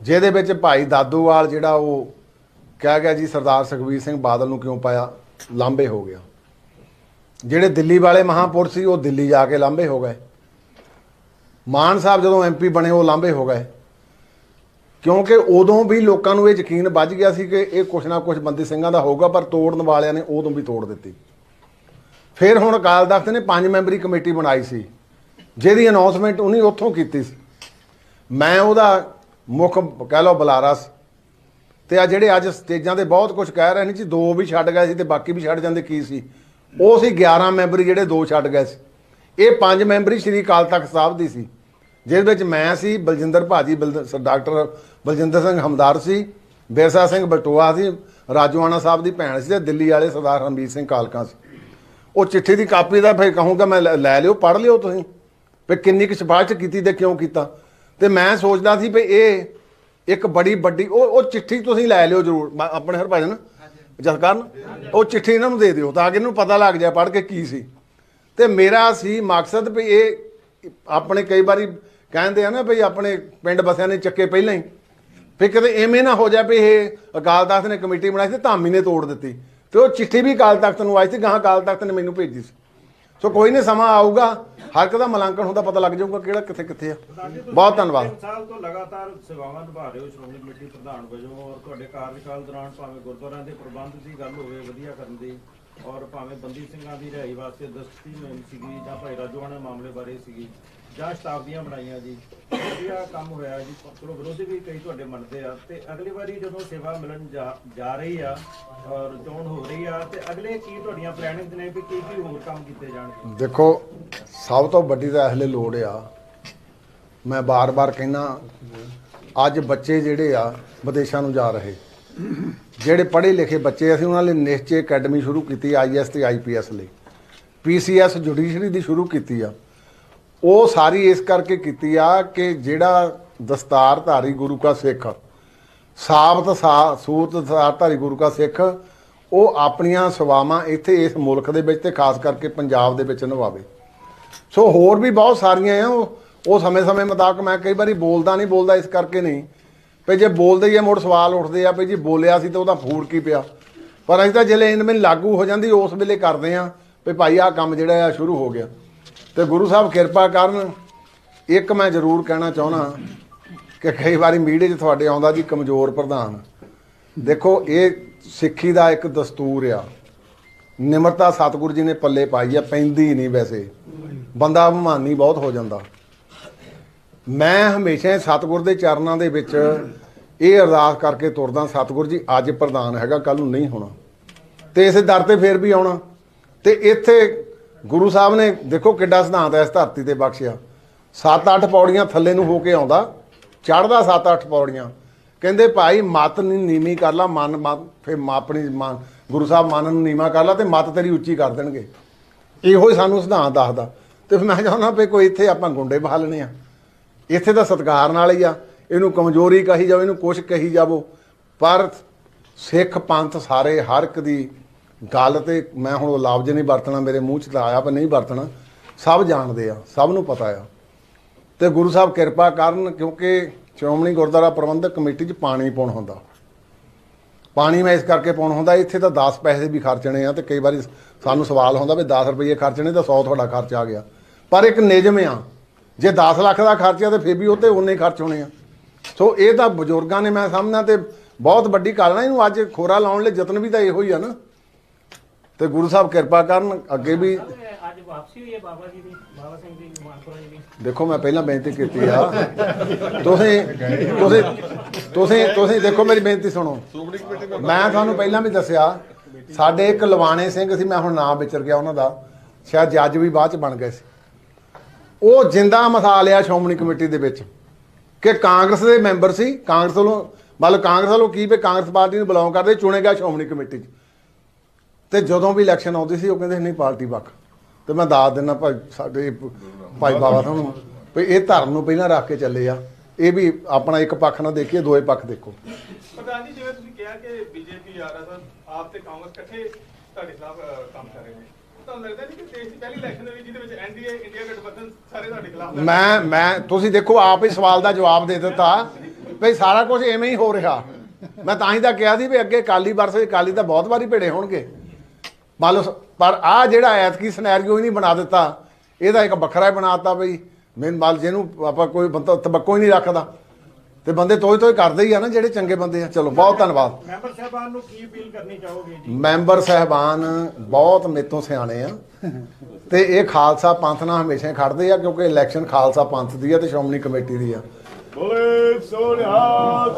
ਜਿਹਦੇ ਵਿੱਚ ਭਾਈ ਦਾਦੂਵਾਲ ਜਿਹੜਾ ਉਹ ਕਹਿ ਗਿਆ ਜੀ ਸਰਦਾਰ ਸੁਖਬੀਰ ਸਿੰਘ ਬਾਦਲ ਨੂੰ ਕਿਉਂ ਪਾਇਆ, ਲਾਂਭੇ ਹੋ ਗਿਆ। ਜਿਹੜੇ ਦਿੱਲੀ ਵਾਲੇ ਮਹਾਂਪੁਰਸ਼ ਸੀ ਉਹ ਦਿੱਲੀ ਜਾ ਕੇ ਲਾਂਭੇ ਹੋ ਗਏ। ਮਾਨ ਸਾਹਿਬ ਜਦੋਂ MP ਬਣੇ ਉਹ ਲਾਂਭੇ ਹੋ ਗਏ, ਕਿਉਂਕਿ ਉਦੋਂ ਵੀ ਲੋਕਾਂ ਨੂੰ ਇਹ ਯਕੀਨ ਵੱਜ ਗਿਆ ਸੀ ਕਿ ਇਹ ਕੁਛ ਨਾ ਕੁਛ ਬੰਦੀ ਸਿੰਘਾਂ ਦਾ ਹੋਊਗਾ, ਪਰ ਤੋੜਨ ਵਾਲਿਆਂ ਨੇ ਉਦੋਂ ਵੀ ਤੋੜ ਦਿੱਤੀ। ਫਿਰ ਹੁਣ ਅਕਾਲ ਤਖਤ ਨੇ 5 ਮੈਂਬਰੀ ਕਮੇਟੀ ਬਣਾਈ ਸੀ, ਜਿਹਦੀ ਅਨਾਉਂਸਮੈਂਟ ਉਹਨੇ ਉੱਥੋਂ ਕੀਤੀ ਸੀ। ਮੈਂ ਉਹਦਾ ਮੁੱਖ ਕਹਿ ਲਓ ਬੁਲਾਰਾ ਸੀ। ਤੇ ਆ ਜਿਹੜੇ ਅੱਜ ਸਟੇਜਾਂ ਤੇ ਬਹੁਤ ਕੁਝ ਕਹਿ ਰਹੇ ਨੇ ਜੀ, 2 ਵੀ ਛੱਡ ਗਏ ਸੀ ਤੇ ਬਾਕੀ ਵੀ ਛੱਡ ਜਾਂਦੇ, ਕੀ ਸੀ ਉਹ ਸੀ 11 ਮੈਂਬਰੀ ਜਿਹੜੇ 2 ਛੱਡ ਗਏ ਸੀ। ਇਹ 5 ਮੈਂਬਰੀ ਸ਼੍ਰੀ ਅਕਾਲ ਤਖਤ ਸਾਹਿਬ ਦੀ ਸੀ, ਜਿਹਦੇ ਵਿੱਚ ਮੈਂ ਸੀ, ਬਲਜਿੰਦਰ ਭਾਜੀ, ਡਾਕਟਰ ਬਲਜਿੰਦਰ ਸਿੰਘ ਹਮਦਾਰ ਸੀ, ਬਿਰਸਾ ਸਿੰਘ ਬਟੋਆ ਸੀ, ਰਾਜੂਆਣਾ ਸਾਹਿਬ ਦੀ ਭੈਣ ਸੀ, ਤੇ ਦਿੱਲੀ ਵਾਲੇ ਸਰਦਾਰ ਰਣਬੀਰ ਸਿੰਘ ਕਾਲਕਾ ਸੀ। ਉਹ ਚਿੱਠੀ ਦੀ ਕਾਪੀ ਦਾ ਫਿਰ ਕਹੂੰਗਾ ਮੈਂ, ਲੈ ਲਿਓ, ਪੜ੍ਹ ਲਿਓ ਤੁਸੀਂ ਵੀ ਕਿੰਨੀ ਕੁ ਸਿਫਾਰਿਸ਼ ਕੀਤੀ ਤੇ ਕਿਉਂ ਕੀਤਾ। ਤੇ ਮੈਂ ਸੋਚਦਾ ਸੀ ਵੀ ਇਹ ਇੱਕ ਬੜੀ ਵੱਡੀ ਉਹ ਚਿੱਠੀ ਤੁਸੀਂ ਲੈ ਲਿਓ ਜ਼ਰੂਰ, ਆਪਣੇ ਹਰਭਜਨ ਜਸਕਰਨ, ਉਹ ਚਿੱਠੀ ਇਹਨਾਂ ਨੂੰ ਦੇ ਦਿਓ ਤਾਂ ਕਿ ਇਹਨਾਂ ਨੂੰ ਪਤਾ ਲੱਗ ਜਾਏ ਪੜ੍ਹ ਕੇ ਕੀ ਸੀ। ਤੇ ਮੇਰਾ ਸੀ ਮਕਸਦ ਵੀ ਇਹ ਆਪਣੇ ਕਈ ਵਾਰੀ ਕਹਿੰਦੇ ਆ ਨਾ ਵੀ ਆਪਣੇ ਪਿੰਡ ਬਸਿਆਂ ਨੇ ਚੱਕੇ ਪਹਿਲਾਂ ਹੀ, ਫਿਰ ਕਿਤੇ ਐਵੇਂ ਨਾ ਹੋ ਜਾ ਵੀ ਇਹ ਅਕਾਲ ਤਖਤ ਨੇ ਕਮੇਟੀ ਬਣਾਈ ਸੀ ਧਾਮੀ ਨੇ ਤੋੜ ਦਿੱਤੀ, ਤੇ ਉਹ ਚਿੱਠੀ ਵੀ ਅਕਾਲ ਤਖਤ ਨੂੰ ਆਈ ਸੀ, ਗਾਹਾਂ ਅਕਾਲ ਤਖਤ ਨੇ ਮੈਨੂੰ ਭੇਜੀ ਸੀ। ਸੋ ਕੋਈ ਨਹੀਂ, ਸਮਾਂ ਆਊਗਾ, ਹਰ ਇੱਕ ਦਾ ਮਲਾਂਕਣ ਹੁੰਦਾ, ਪਤਾ ਲੱਗ ਜਾਊਗਾ ਕਿਹੜਾ ਕਿੱਥੇ ਕਿੱਥੇ ਆ। ਬਹੁਤ ਧੰਨਵਾਦ। 3 ਸਾਲ ਤੋਂ ਲਗਾਤਾਰ ਸੇਵਾਵਾਂ ਨਿਭਾ ਰਹੇ ਹੋ ਸ਼੍ਰੋਮਣੀ ਕਮੇਟੀ ਪ੍ਰਧਾਨ ਵਜੋਂ, ਔਰ ਤੁਹਾਡੇ ਕਾਰਜਕਾਲ ਦੌਰਾਨ ਭਾਵੇਂ ਗੁਰਦੁਆਰਿਆਂ ਦੇ ਪ੍ਰਬੰਧ ਦੀ ਗੱਲ ਹੋਵੇ ਵਧੀਆ ਕਰਨ ਦੀ, ਔਰ ਭਾਵੇਂ ਬੰਦੀ ਸਿੰਘਾਂ ਦੀ ਰਿਹਾਈ ਵਾਸਤੇ ਦਸਤੀ ਮੁਹਿੰਮ ਸੀਗੀ, ਜਾਂ ਭਾਈ ਰਾਜੋਆਣਾ ਮਾਮਲੇ ਬਾਰੇ ਸੀਗੀ, ਜਾਂ ਸ਼ਤਾਬਦੀਆਂ ਬਣਾਈਆਂ ਜੀ, ਵਧੀਆ ਕੰਮ ਹੋਇਆ ਜੀ। ਚਲੋ ਵਿਰੋਧੀ ਵੀ ਕਈ ਤੁਹਾਡੇ ਮੰਨਦੇ ਆ, ਤੇ ਅਗਲੀ ਵਾਰੀ ਜਦੋਂ ਸੇਵਾ ਮਿਲਣ ਜਾ ਰਹੀ ਆ ਔਰ ਚੋਣ ਹੋ ਰਹੀ ਆ, ਤੇ ਅਗਲੇ ਕੀ ਤੁਹਾਡੀਆਂ ਪਲੈਨਿੰਗ ਨੇ ਵੀ ਕੀ ਹੋਰ ਕੰਮ ਕੀਤੇ ਜਾਣਗੇ? ਦੇਖੋ, ਸਭ ਤੋਂ ਵੱਡੀ ਤਾਂ ਇਹਲੇ ਲੋੜ ਆ, ਮੈਂ ਬਾਰ-ਬਾਰ ਕਹਿੰਦਾ, ਅੱਜ ਬੱਚੇ ਜਿਹੜੇ ਆ ਵਿਦੇਸ਼ਾਂ ਨੂੰ ਜਾ ਰਹੇ, ਜਿਹੜੇ ਪੜ੍ਹੇ ਲਿਖੇ ਬੱਚੇ, ਅਸੀਂ ਉਹਨਾਂ ਲਈ ਨਿਸ਼ਚੈ ਅਕੈਡਮੀ ਸ਼ੁਰੂ ਕੀਤੀ IAS ਤੇ IPS ਲਈ, PCS ਜੁਡੀਸ਼ਰੀ ਦੀ ਸ਼ੁਰੂ ਕੀਤੀ ਆ। ਉਹ ਸਾਰੀ ਇਸ ਕਰਕੇ ਕੀਤੀ ਆ ਕਿ ਜਿਹੜਾ ਦਸਤਾਰਧਾਰੀ ਗੁਰੂ ਕਾ ਸਿੱਖ, ਸੂਰਤ ਦਸਤਾਰਧਾਰੀ ਗੁਰੂ ਕਾ ਸਿੱਖ, ਉਹ ਆਪਣੀਆਂ ਸੇਵਾਵਾਂ ਇੱਥੇ ਇਸ ਮੁਲਕ ਦੇ ਵਿੱਚ ਤੇ ਖਾਸ ਕਰਕੇ ਪੰਜਾਬ ਦੇ ਵਿੱਚ ਨਿਭਾਵੇ। ਸੋ ਹੋਰ ਵੀ ਬਹੁਤ ਸਾਰੀਆਂ ਆ, ਉਹ ਸਮੇਂ-ਸਮੇਂ ਮੁਤਾਬਕ, ਮੈਂ ਕਈ ਵਾਰੀ ਬੋਲਦਾ ਇਸ ਕਰਕੇ ਨਹੀਂ ਵੀ ਜੇ ਬੋਲਦੇ ਹੀ ਆ ਮੁੜ ਸਵਾਲ ਉੱਠਦੇ ਆ ਵੀ ਜੀ ਬੋਲਿਆ ਸੀ ਤਾਂ ਉਹਦਾ ਫੂਡ ਕੀ ਪਿਆ, ਪਰ ਅਸੀਂ ਤਾਂ ਜਿਹੜੇ ਇਨਵੇਂ ਲਾਗੂ ਹੋ ਜਾਂਦੀ ਉਸ ਵੇਲੇ ਕਰਦੇ ਆ ਵੀ ਭਾਈ ਆਹ ਕੰਮ ਜਿਹੜਾ ਆ ਸ਼ੁਰੂ ਹੋ ਗਿਆ। ਤੇ ਗੁਰੂ ਸਾਹਿਬ ਕਿਰਪਾ ਕਰਨ। ਇੱਕ ਮੈਂ ਜ਼ਰੂਰ ਕਹਿਣਾ ਚਾਹੁੰਦਾ ਕਿ ਕਈ ਵਾਰੀ ਮੀਡੀਆ 'ਚ ਤੁਹਾਡੇ ਆਉਂਦਾ ਜੀ ਕਮਜ਼ੋਰ ਪ੍ਰਧਾਨ। ਦੇਖੋ, ਇਹ ਸਿੱਖੀ ਦਾ ਇੱਕ ਦਸਤੂਰ ਆ, ਨਿਮਰਤਾ ਸਤਿਗੁਰੂ ਜੀ ਨੇ ਪੱਲੇ ਪਾਈ ਆ, ਪੈਂਦੀ ਨਹੀਂ ਵੈਸੇ, ਬੰਦਾ ਅਭਿਮਾਨੀ ਬਹੁਤ ਹੋ ਜਾਂਦਾ। ਮੈਂ ਹਮੇਸ਼ਾ ਸਤਿਗੁਰ ਦੇ ਚਰਨਾਂ ਦੇ ਵਿੱਚ ਇਹ ਅਰਦਾਸ ਕਰਕੇ ਤੁਰਦਾ, ਸਤਿਗੁਰੂ ਜੀ ਅੱਜ ਪ੍ਰਧਾਨ ਹੈਗਾ, ਕੱਲ ਨੂੰ ਨਹੀਂ ਹੋਣਾ, ਤੇ ਇਸੇ ਦਰ ਤੇ ਫੇਰ ਵੀ ਆਉਣਾ। ਤੇ ਇੱਥੇ ਗੁਰੂ ਸਾਹਿਬ ਨੇ ਦੇਖੋ ਕਿੱਡਾ ਸਿਧਾਂਤ ਇਸ ਧਰਤੀ ਤੇ ਬਖਸ਼ਿਆ। 7-8 ਪੌੜੀਆਂ ਥੱਲੇ ਨੂੰ ਹੋ ਕੇ ਆਉਂਦਾ, ਚੜ੍ਹਦਾ 7-8 ਪੌੜੀਆਂ। ਕਹਿੰਦੇ ਭਾਈ ਮੱਤ ਨੀਵੀਂ ਕਰ ਲਾ, ਮਨ ਫਿਰ ਆਪਣੀ ਗੁਰੂ ਸਾਹਿਬ ਮਨ ਨੂੰ ਨੀਵਾਂ ਕਰ ਲਾ ਤੇ ਮੱਤ ਤੇਰੀ ਉੱਚੀ ਕਰ ਦੇਣਗੇ। ਇਹੋ ਹੀ ਸਾਨੂੰ ਸਿਧਾਂਤ ਦੱਸਦਾ। ਤੇ ਮੈਂ ਚਾਹੁੰਦਾ ਵੀ ਕੋਈ ਇੱਥੇ ਆਪਾਂ ਗੁੰਡੇ ਬਹਾਲਣੇ ਆ, ਇੱਥੇ ਤਾਂ ਸਤਿਕਾਰ ਨਾਲ ਹੀ ਆ, ਇਹਨੂੰ ਕਮਜ਼ੋਰੀ ਕਹੀ ਜਾਓ, ਇਹਨੂੰ ਕੁਛ ਕਹੀ ਜਾਵੋ, ਪਰ ਸਿੱਖ ਪੰਥ ਸਾਰੇ ਹਰ ਇੱਕ ਦੀ ਗੱਲ ਤੇ ਮੈਂ ਹੁਣ ਲਫ਼ਜ਼ ਨਹੀਂ ਵਰਤਣਾ, ਮੇਰੇ ਮੂੰਹ 'ਚ ਤਾਂ ਆਇਆ ਪਰ ਨਹੀਂ ਵਰਤਣਾ, ਸਭ ਜਾਣਦੇ ਆ, ਸਭ ਨੂੰ ਪਤਾ ਆ। ਤੇ ਗੁਰੂ ਸਾਹਿਬ ਕਿਰਪਾ ਕਰਨ, ਕਿਉਂਕਿ ਸ਼੍ਰੋਮਣੀ ਗੁਰਦੁਆਰਾ ਪ੍ਰਬੰਧਕ ਕਮੇਟੀ 'ਚ ਪਾਣੀ ਪਾਉਣ ਹੁੰਦਾ, ਪਾਣੀ ਮੈਂ ਇਸ ਕਰਕੇ ਪਾਉਣ ਹੁੰਦਾ, ਇੱਥੇ ਤਾਂ 10 ਪੈਸੇ ਵੀ ਖਰਚਣੇ ਆ, ਤੇ ਕਈ ਵਾਰੀ ਸਾਨੂੰ ਸਵਾਲ ਹੁੰਦਾ ਵੀ 10 ਰੁਪਏ ਖਰਚਣੇ ਤਾਂ 100 ਤੁਹਾਡਾ ਖਰਚ ਆ ਗਿਆ, ਪਰ ਇੱਕ ਨਿਯਮ ਆ, ਜੇ 10 ਲੱਖ ਦਾ ਖਰਚਾ ਤੇ ਫਿਰ ਵੀ ਉਹ ਤੇ ਉਨੇ ਹੀ ਖਰਚ ਹੋਣੇ ਆ। ਸੋ ਇਹ ਤਾਂ ਬਜ਼ੁਰਗਾਂ ਨੇ ਮੈਂ ਸਮਝਦਾ ਤੇ ਬਹੁਤ ਵੱਡੀ ਗੱਲ ਨਾ, ਇਹਨੂੰ ਅੱਜ ਖੋਰਾ ਲਾਉਣ ਲਈ ਯਤਨ ਵੀ ਤਾਂ ਇਹੋ ਹੀ ਆ ਨਾ। ਤੇ ਗੁਰੂ ਸਾਹਿਬ ਕਿਰਪਾ ਕਰਨ, ਅੱਗੇ ਵੀ ਅੱਜ ਵਾਪਸੀ ਹੋਈ ਹੈ ਬਾਬਾ ਜੀ ਦੀ, ਬਾਬਾ ਸਿੰਘ ਦੀ ਮਾਨਪੁਰਾ ਜੀ ਦੀ। ਦੇਖੋ, ਮੈਂ ਪਹਿਲਾਂ ਬੇਨਤੀ ਕੀਤੀ ਆ, ਤੁਸੀਂ ਦੇਖੋ, ਮੇਰੀ ਬੇਨਤੀ ਸੁਣੋ। ਮੈਂ ਤੁਹਾਨੂੰ ਪਹਿਲਾਂ ਵੀ ਦੱਸਿਆ, ਸਾਡੇ ਇੱਕ ਲਵਾਣੇ ਸਿੰਘ ਸੀ, ਮੈਂ ਹੁਣ ਨਾਮ ਵਿਚਰ ਗਿਆ ਉਹਨਾਂ ਦਾ, ਸ਼ਾਇਦ ਜੱਜ ਵੀ ਬਾਅਦ ਚ ਬਣ ਗਏ ਸੀ। ਉਹ ਜਿੰਦਾ ਮਿਸਾਲ ਆ ਸ਼੍ਰੋਮਣੀ ਕਮੇਟੀ ਦੇ ਵਿੱਚ ਕਿ ਕਾਂਗਰਸ ਦੇ ਮੈਂਬਰ ਸੀ, ਕਾਂਗਰਸ ਵੱਲੋਂ, ਮਤਲਬ ਕਾਂਗਰਸ ਵੱਲੋਂ ਕੀ ਵੀ ਕਾਂਗਰਸ ਪਾਰਟੀ ਨੂੰ ਬਿਲੋਂਗ ਕਰਦੇ, ਚੁਣੇ ਗਿਆ ਸ਼੍ਰੋਮਣੀ ਕਮੇਟੀ 'ਚ। ਤੇ ਜਦੋਂ ਵੀ ਇਲੈਕਸ਼ਨ ਆਉਂਦੀ ਸੀ ਉਹ ਕਹਿੰਦੇ ਨਹੀਂ ਪਾਰਟੀ ਪੱਖ। ਤੇ ਮੈਂ ਦੱਸ ਦਿੰਦਾ ਭਾਈ, ਸਾਡੇ ਭਾਈ ਬਾਬਾ ਤੁਹਾਨੂੰ ਵੀ ਇਹ ਧਰਮ ਨੂੰ ਪਹਿਲਾਂ ਰੱਖ ਕੇ ਚੱਲੇ ਆ, ਇਹ ਵੀ ਆਪਣਾ ਇੱਕ ਪੱਖ ਨਾ ਦੇਖੀਏ, ਦੋਏ ਪੱਖ ਦੇਖੋ। ਪ੍ਰਧਾਨ ਜੀ, ਜਿਵੇਂ ਤੁਸੀਂ ਕਿਹਾ ਕਿ ਬੀਜੇਪੀ ਆਪ ਤੇ ਕਾਂਗਰਸ ਇਕੱਠੇ ਤੁਹਾਡੇ ਖਿਲਾਫ ਕੰਮ ਕਰ ਰਹੇ ਨੇ, ਤੁਹਾਨੂੰ ਲੱਗਦਾ ਨਹੀਂ ਕਿ ਦੇਸ਼ ਦੀ ਪਹਿਲੀ ਇਲੈਕਸ਼ਨ ਦੇ ਵਿੱਚ ਜਿਹਦੇ ਵਿੱਚ NDA ਇੰਡੀਆ ਗਠਬੰਧਨ ਸਾਰੇ ਤੁਹਾਡੇ ਖਿਲਾਫ ਮੈਂ ਤੁਸੀਂ ਦੇਖੋ, ਆਪ ਹੀ ਸਵਾਲ ਦਾ ਜਵਾਬ ਦੇ ਦਿੱਤਾ ਵੀ ਸਾਰਾ ਕੁਝ ਐਵੇਂ ਹੀ ਹੋ ਰਿਹਾ। ਮੈਂ ਤਾਂ ਹੀ ਤਾਂ ਕਿਹਾ ਸੀ ਵੀ ਅੱਗੇ ਅਕਾਲੀ ਵਰਸੇ ਅਕਾਲੀ ਤਾਂ ਬਹੁਤ ਵਾਰੀ ਭਿੜੇ ਹੋਣਗੇ, ਮੰਨ ਲਓ, ਪਰ ਆਹ ਜਿਹੜਾ ਐਤਕੀ ਸਿਨੈਰੀਓ ਹੀ ਨਹੀਂ ਬਣਾ ਦਿੱਤਾ, ਇਹਦਾ ਇੱਕ ਵੱਖਰਾ ਹੀ ਬਣਾਤਾ ਬਈ ਮੇਨ ਮਾਲ, ਜਿਹਨੂੰ ਆਪਾਂ ਕੋਈ ਬੰਦਾ ਤਬੱਕੋ ਹੀ ਨਹੀਂ ਰੱਖਦਾ, ਤੇ ਬੰਦੇ ਤੋਏ ਕਰਦੇ ਹੀ ਆ ਨਾ ਜਿਹੜੇ ਚੰਗੇ ਬੰਦੇ ਆ। ਚਲੋ, ਬਹੁਤ ਧੰਨਵਾਦ। ਮੈਂਬਰ ਸਾਹਿਬਾਨ ਨੂੰ ਕੀ ਅਪੀਲ ਕਰਨੀ ਚਾਹੋਗੇ ਜੀ? ਮੈਂਬਰ ਸਾਹਿਬਾਨ ਬਹੁਤ ਮੇਰੇ ਤੋਂ ਸਿਆਣੇ ਆ, ਤੇ ਇਹ ਖਾਲਸਾ ਪੰਥ ਨਾਲ ਹਮੇਸ਼ਾ ਖੜਦੇ ਆ, ਕਿਉਂਕਿ ਇਲੈਕਸ਼ਨ ਖਾਲਸਾ ਪੰਥ ਦੀ ਆ ਤੇ ਸ਼੍ਰੋਮਣੀ ਕਮੇਟੀ ਦੀ ਆ। ਬੋਲੇ ਸੋਨਿਹਾਲ।